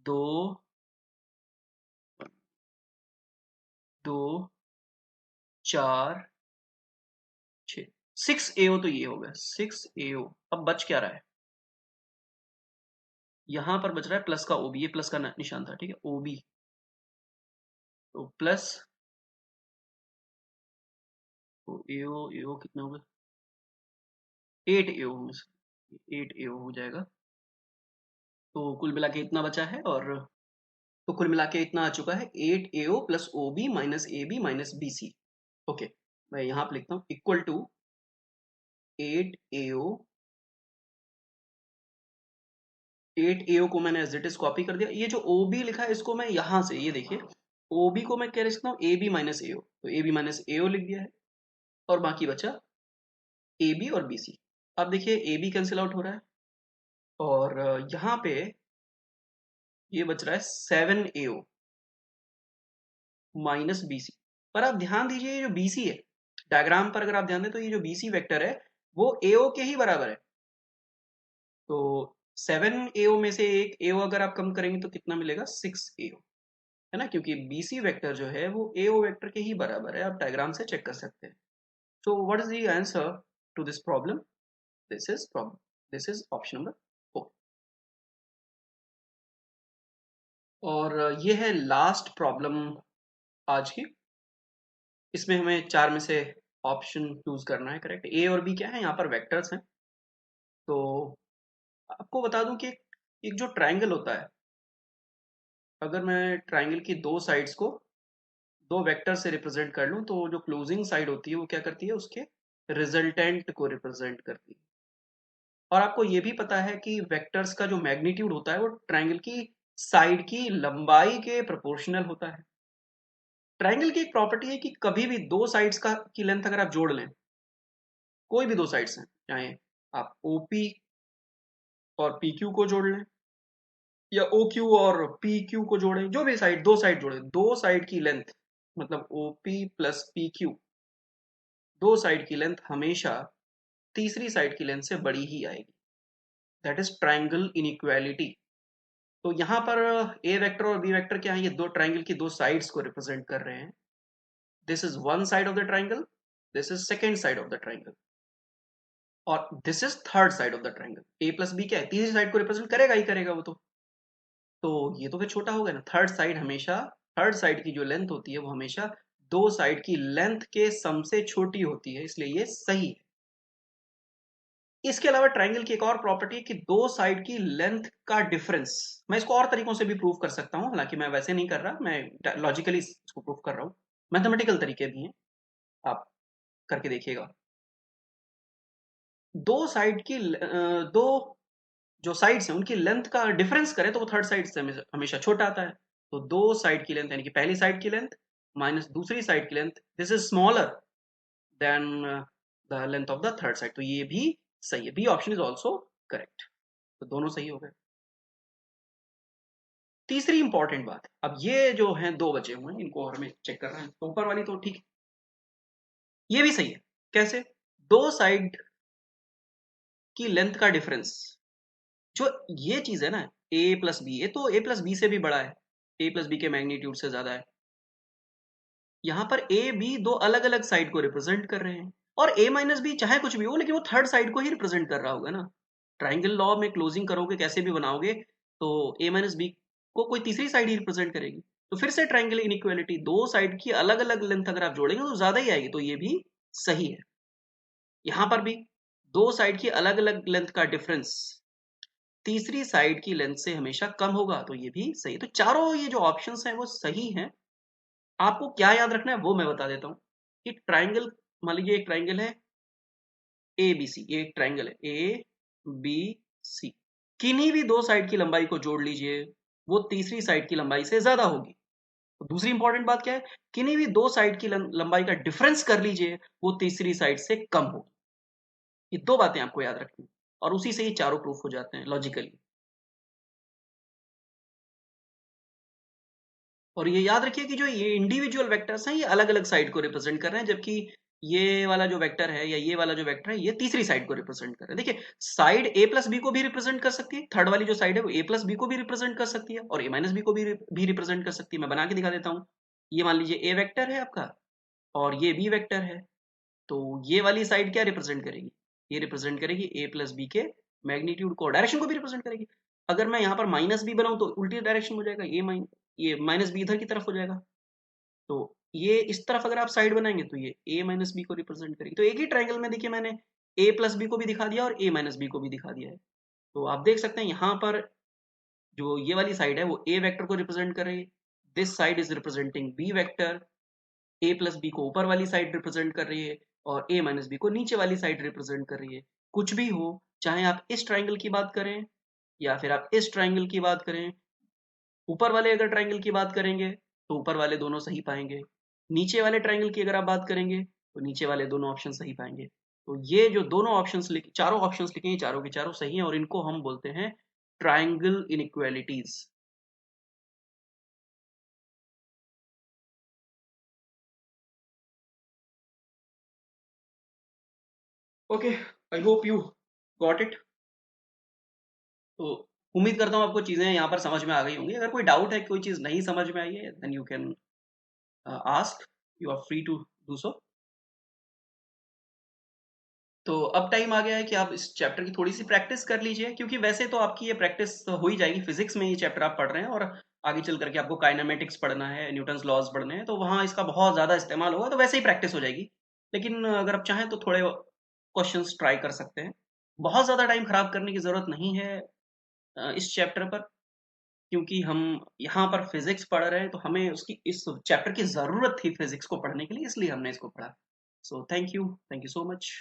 दो, दो चार छ, 6AO, तो ये हो गया 6AO। अब बच क्या रहा है? यहां पर बच रहा है प्लस का ओबी, ये प्लस का निशान था, ठीक है, ओबी। तो प्लस तो एओ, एओ कितना होगा? 8AO में से 8AO हो जाएगा। तो कुल मिला के इतना बचा है, और तो कुल मिला के इतना आ चुका है 8AO plus OB minus AB minus BC। Okay, मैं यहाँ पे लिखता हूँ इक्वल टू 8AO, 8AO को मैंने एज इट इज कॉपी कर दिया। ये जो OB लिखा है इसको मैं यहाँ से, ये देखिए OB को मैं क्या लिखता हूँ AB माइनस AO, तो AB माइनस AO लिख दिया है, और बाकी बचा AB और BC। अब देखिए AB कैंसिल आउट हो रहा है, और यहाँ पे ये बच रहा है 7AO माइनस BC। पर आप ध्यान दीजिए ये जो BC है, डायग्राम पर अगर आप ध्यान दें तो ये जो BC वेक्टर है वो AO के ही बराबर है। तो 7AO में से एक AO अगर आप कम करेंगे तो कितना मिलेगा, 6AO, है ना, क्योंकि BC वेक्टर जो है वो AO वेक्टर के ही बराबर है। आप डायग्राम से चेक कर सकते हैं। So what is the answer to this problem? This is option number 4। और ये है लास्ट प्रॉब्लम आज की। इसमें हमें 4 में से ऑप्शन चूज करना है करेक्ट। ए और बी क्या है, यहाँ पर वेक्टर्स हैं। तो आपको बता दूं कि एक जो ट्राइंगल होता है, अगर मैं ट्राइंगल की दो साइड्स को दो वेक्टर से रिप्रेजेंट कर लूं, तो जो क्लोजिंग साइड होती है वो क्या करती है, उसके रिजल्टेंट को रिप्रेजेंट करती है। और आपको ये भी पता है कि वेक्टर्स का जो मैग्नीट्यूड होता है वो ट्राइंगल की साइड की लंबाई के प्रोपोर्शनल होता है। ट्राइंगल की एक प्रॉपर्टी है कि कभी भी दो साइड्स का की लेंथ अगर आप जोड़ लें, कोई भी दो साइड्स हैं, चाहे आप OP और PQ को जोड़ लें या OQ और PQ को जोड़ें, जो भी साइड, दो साइड जोड़ें, दो साइड की लेंथ मतलब OP प्लस PQ, दो साइड की लेंथ हमेशा तीसरी साइड की लेंथ से बड़ी ही आएगी। That is triangle inequality. तो यहां पर ए वेक्टर और बी वेक्टर क्या है, ये दो ट्राइंगल की दो साइड्स को रिप्रेजेंट कर रहे हैं। This is one side of the triangle, this is second side of the triangle, और this is third side of the triangle. A plus B क्या है, तीसरी साइड को रिप्रेजेंट करेगा ही करेगा वो। तो ये तो फिर छोटा हो गया ना। थर्ड साइड हमेशा, थर्ड साइड की जो लेंथ होती है वो हमेशा दो साइड की लेंथ के सम से छोटी होती है, इसलिए ये सही है। इसके अलावा ट्राइंगल की एक और प्रॉपर्टी है कि दो साइड की लेंथ का डिफरेंस, मैं इसको और तरीकों से भी प्रूव कर सकता हूं, हालांकि मैं वैसे नहीं कर रहा, मैं लॉजिकली इसको प्रूव कर रहा हूं। मैथमेटिकल तरीके भी हैं, आप करके देखिएगा। दो साइड की दो जो साइड्स हैं उनकी लेंथ का डिफरेंस करें तो वो थर्ड साइड से हमेशा छोटा आता है। तो दो साइड की लेंथ यानी कि पहली साइड की लेंथ माइनस दूसरी साइड की length, this is smaller than the length of the third side. तो ये भी सही है, B option is also correct. तो दोनों सही हो गए। तीसरी इंपॉर्टेंट बात, अब ये जो हैं दो बचे हुए हैं इनको हमें चेक करना है। तो ऊपर वाली तो ठीक है, ये भी सही है। कैसे? दो साइड की लेंथ का डिफरेंस, जो ये चीज है ना, ए प्लस बी, ये तो ए प्लस बी से भी बड़ा है, ए प्लस बी के मैग्नीट्यूड से ज्यादा है। यहां पर ए बी दो अलग अलग साइड को रिप्रेजेंट कर रहे हैं, और ए माइनस बी चाहे कुछ भी हो लेकिन वो थर्ड साइड को ही रिप्रेजेंट कर रहा होगा ना। ट्राइंगल लॉ में क्लोजिंग करोगे कैसे भी बनाओगे तो ए माइनस बी को कोई तीसरी साइड ही रिप्रेजेंट करेगी। तो फिर से ट्राइंगल इनइक्वालिटी, दो साइड की अलग अलग लेंथ अगर आप जोड़ेंगे तो ज्यादा ही आएगी, तो ये भी सही है। यहां पर भी दो साइड की अलग अलग लेंथ का डिफरेंस तीसरी साइड की लेंथ से हमेशा कम होगा, तो ये भी सही है। तो चारों ये जो ऑप्शंस हैं वो सही हैं। आपको क्या याद रखना है वो मैं बता देता हूं कि ट्राइंगल, मान लीजिए एक ट्राइंगल है ए बी सी, ये एक ट्राइंगल है ए बी सी, किन्हीं भी दो साइड की लंबाई को जोड़ लीजिए, वो तीसरी साइड की लंबाई से ज्यादा होगी। तो दूसरी इंपॉर्टेंट बात क्या है, किन्हीं भी दो साइड की लंबाई का डिफरेंस कर लीजिए, वो तीसरी साइड से कम होगी। ये दो बातें आपको याद रखनी, और उसी से ही चारों प्रूफ हो जाते हैं लॉजिकली। और ये याद रखिए कि जो ये इंडिविजुअल वेक्टर्स हैं ये अलग अलग साइड को रिप्रेजेंट कर रहे हैं, जबकि ये वाला जो वेक्टर है या ये वाला जो वेक्टर है ये तीसरी साइड को रिप्रेजेंट कर रहे हैं। देखिए साइड ए प्लस बी को भी रिप्रेजेंट कर सकती है, थर्ड वाली जो साइड है वो ए प्लस बी को भी रिप्रेजेंट कर सकती है, और ए माइनस बी को भी रिप्रेजेंट कर सकती है। मैं बना के दिखा देता हूँ। ये मान लीजिए ए वेक्टर है आपका, और ये बी वेक्टर है। तो ये वाली साइड क्या रिप्रेजेंट करेगी, ये रिप्रेजेंट करेगी ए प्लस बी के मैग्नीट्यूड को, डायरेक्शन को भी रिप्रेजेंट करेगी। अगर मैं यहाँ पर माइनस बी बनाऊं तो उल्टी डायरेक्शन हो जाएगा, ये माइनस बी इधर की तरफ हो जाएगा। तो ये इस तरफ अगर आप साइड बनाएंगे तो ये ए माइनस बी को रिप्रेजेंट करेगी। तो एक ही ट्राइंगल में देखिए मैंने ए प्लस बी को भी दिखा दिया और ए माइनस बी को भी दिखा दिया है। तो आप देख सकते हैं यहाँ पर जो ये वाली साइड है वो ए वेक्टर को रिप्रेजेंट कर रही है, this side is representing B vector, A plus B को ऊपर वाली साइड रिप्रेजेंट कर रही है और ए माइनस बी को नीचे वाली साइड रिप्रेजेंट कर रही है। कुछ भी हो, चाहे आप इस ट्राइंगल की बात करें या फिर आप इस ट्राइंगल की बात करें, ऊपर वाले अगर ट्राइंगल की बात करेंगे तो ऊपर वाले दोनों सही पाएंगे, नीचे वाले ट्राइंगल की अगर आप बात करेंगे तो नीचे वाले दोनों ऑप्शन सही पाएंगे। तो ये जो दोनों ऑप्शंस लिखे, चारों ऑप्शंस लिखे हैं, चारों के चारों सही हैं और इनको हम बोलते हैं triangle inequalities. Okay, I hope you got it. तो उम्मीद करता हूँ आपको चीजें यहाँ पर समझ में आ गई होंगी। अगर कोई डाउट है, कोई चीज नहीं समझ में आई है, then you can ask, you are free to do so. तो अब टाइम आ गया है कि आप इस चैप्टर की थोड़ी सी प्रैक्टिस कर लीजिए, क्योंकि वैसे तो आपकी ये प्रैक्टिस हो ही जाएगी, फिजिक्स में ये चैप्टर आप पढ़ रहे हैं और आगे चल करके आपको काइनेमेटिक्स पढ़ना है, न्यूटन्स लॉज पढ़ने हैं, तो वहाँ इसका बहुत ज़्यादा इस्तेमाल होगा, तो वैसे ही प्रैक्टिस हो जाएगी। लेकिन अगर आप चाहें तो थोड़े क्वेश्चंस ट्राई कर सकते हैं। बहुत ज़्यादा टाइम खराब करने की ज़रूरत नहीं है इस चैप्टर पर, क्योंकि हम यहाँ पर फिजिक्स पढ़ रहे हैं, तो हमें उसकी इस चैप्टर की ज़रूरत थी फिजिक्स को पढ़ने के लिए, इसलिए हमने इसको पढ़ा। So thank you so much.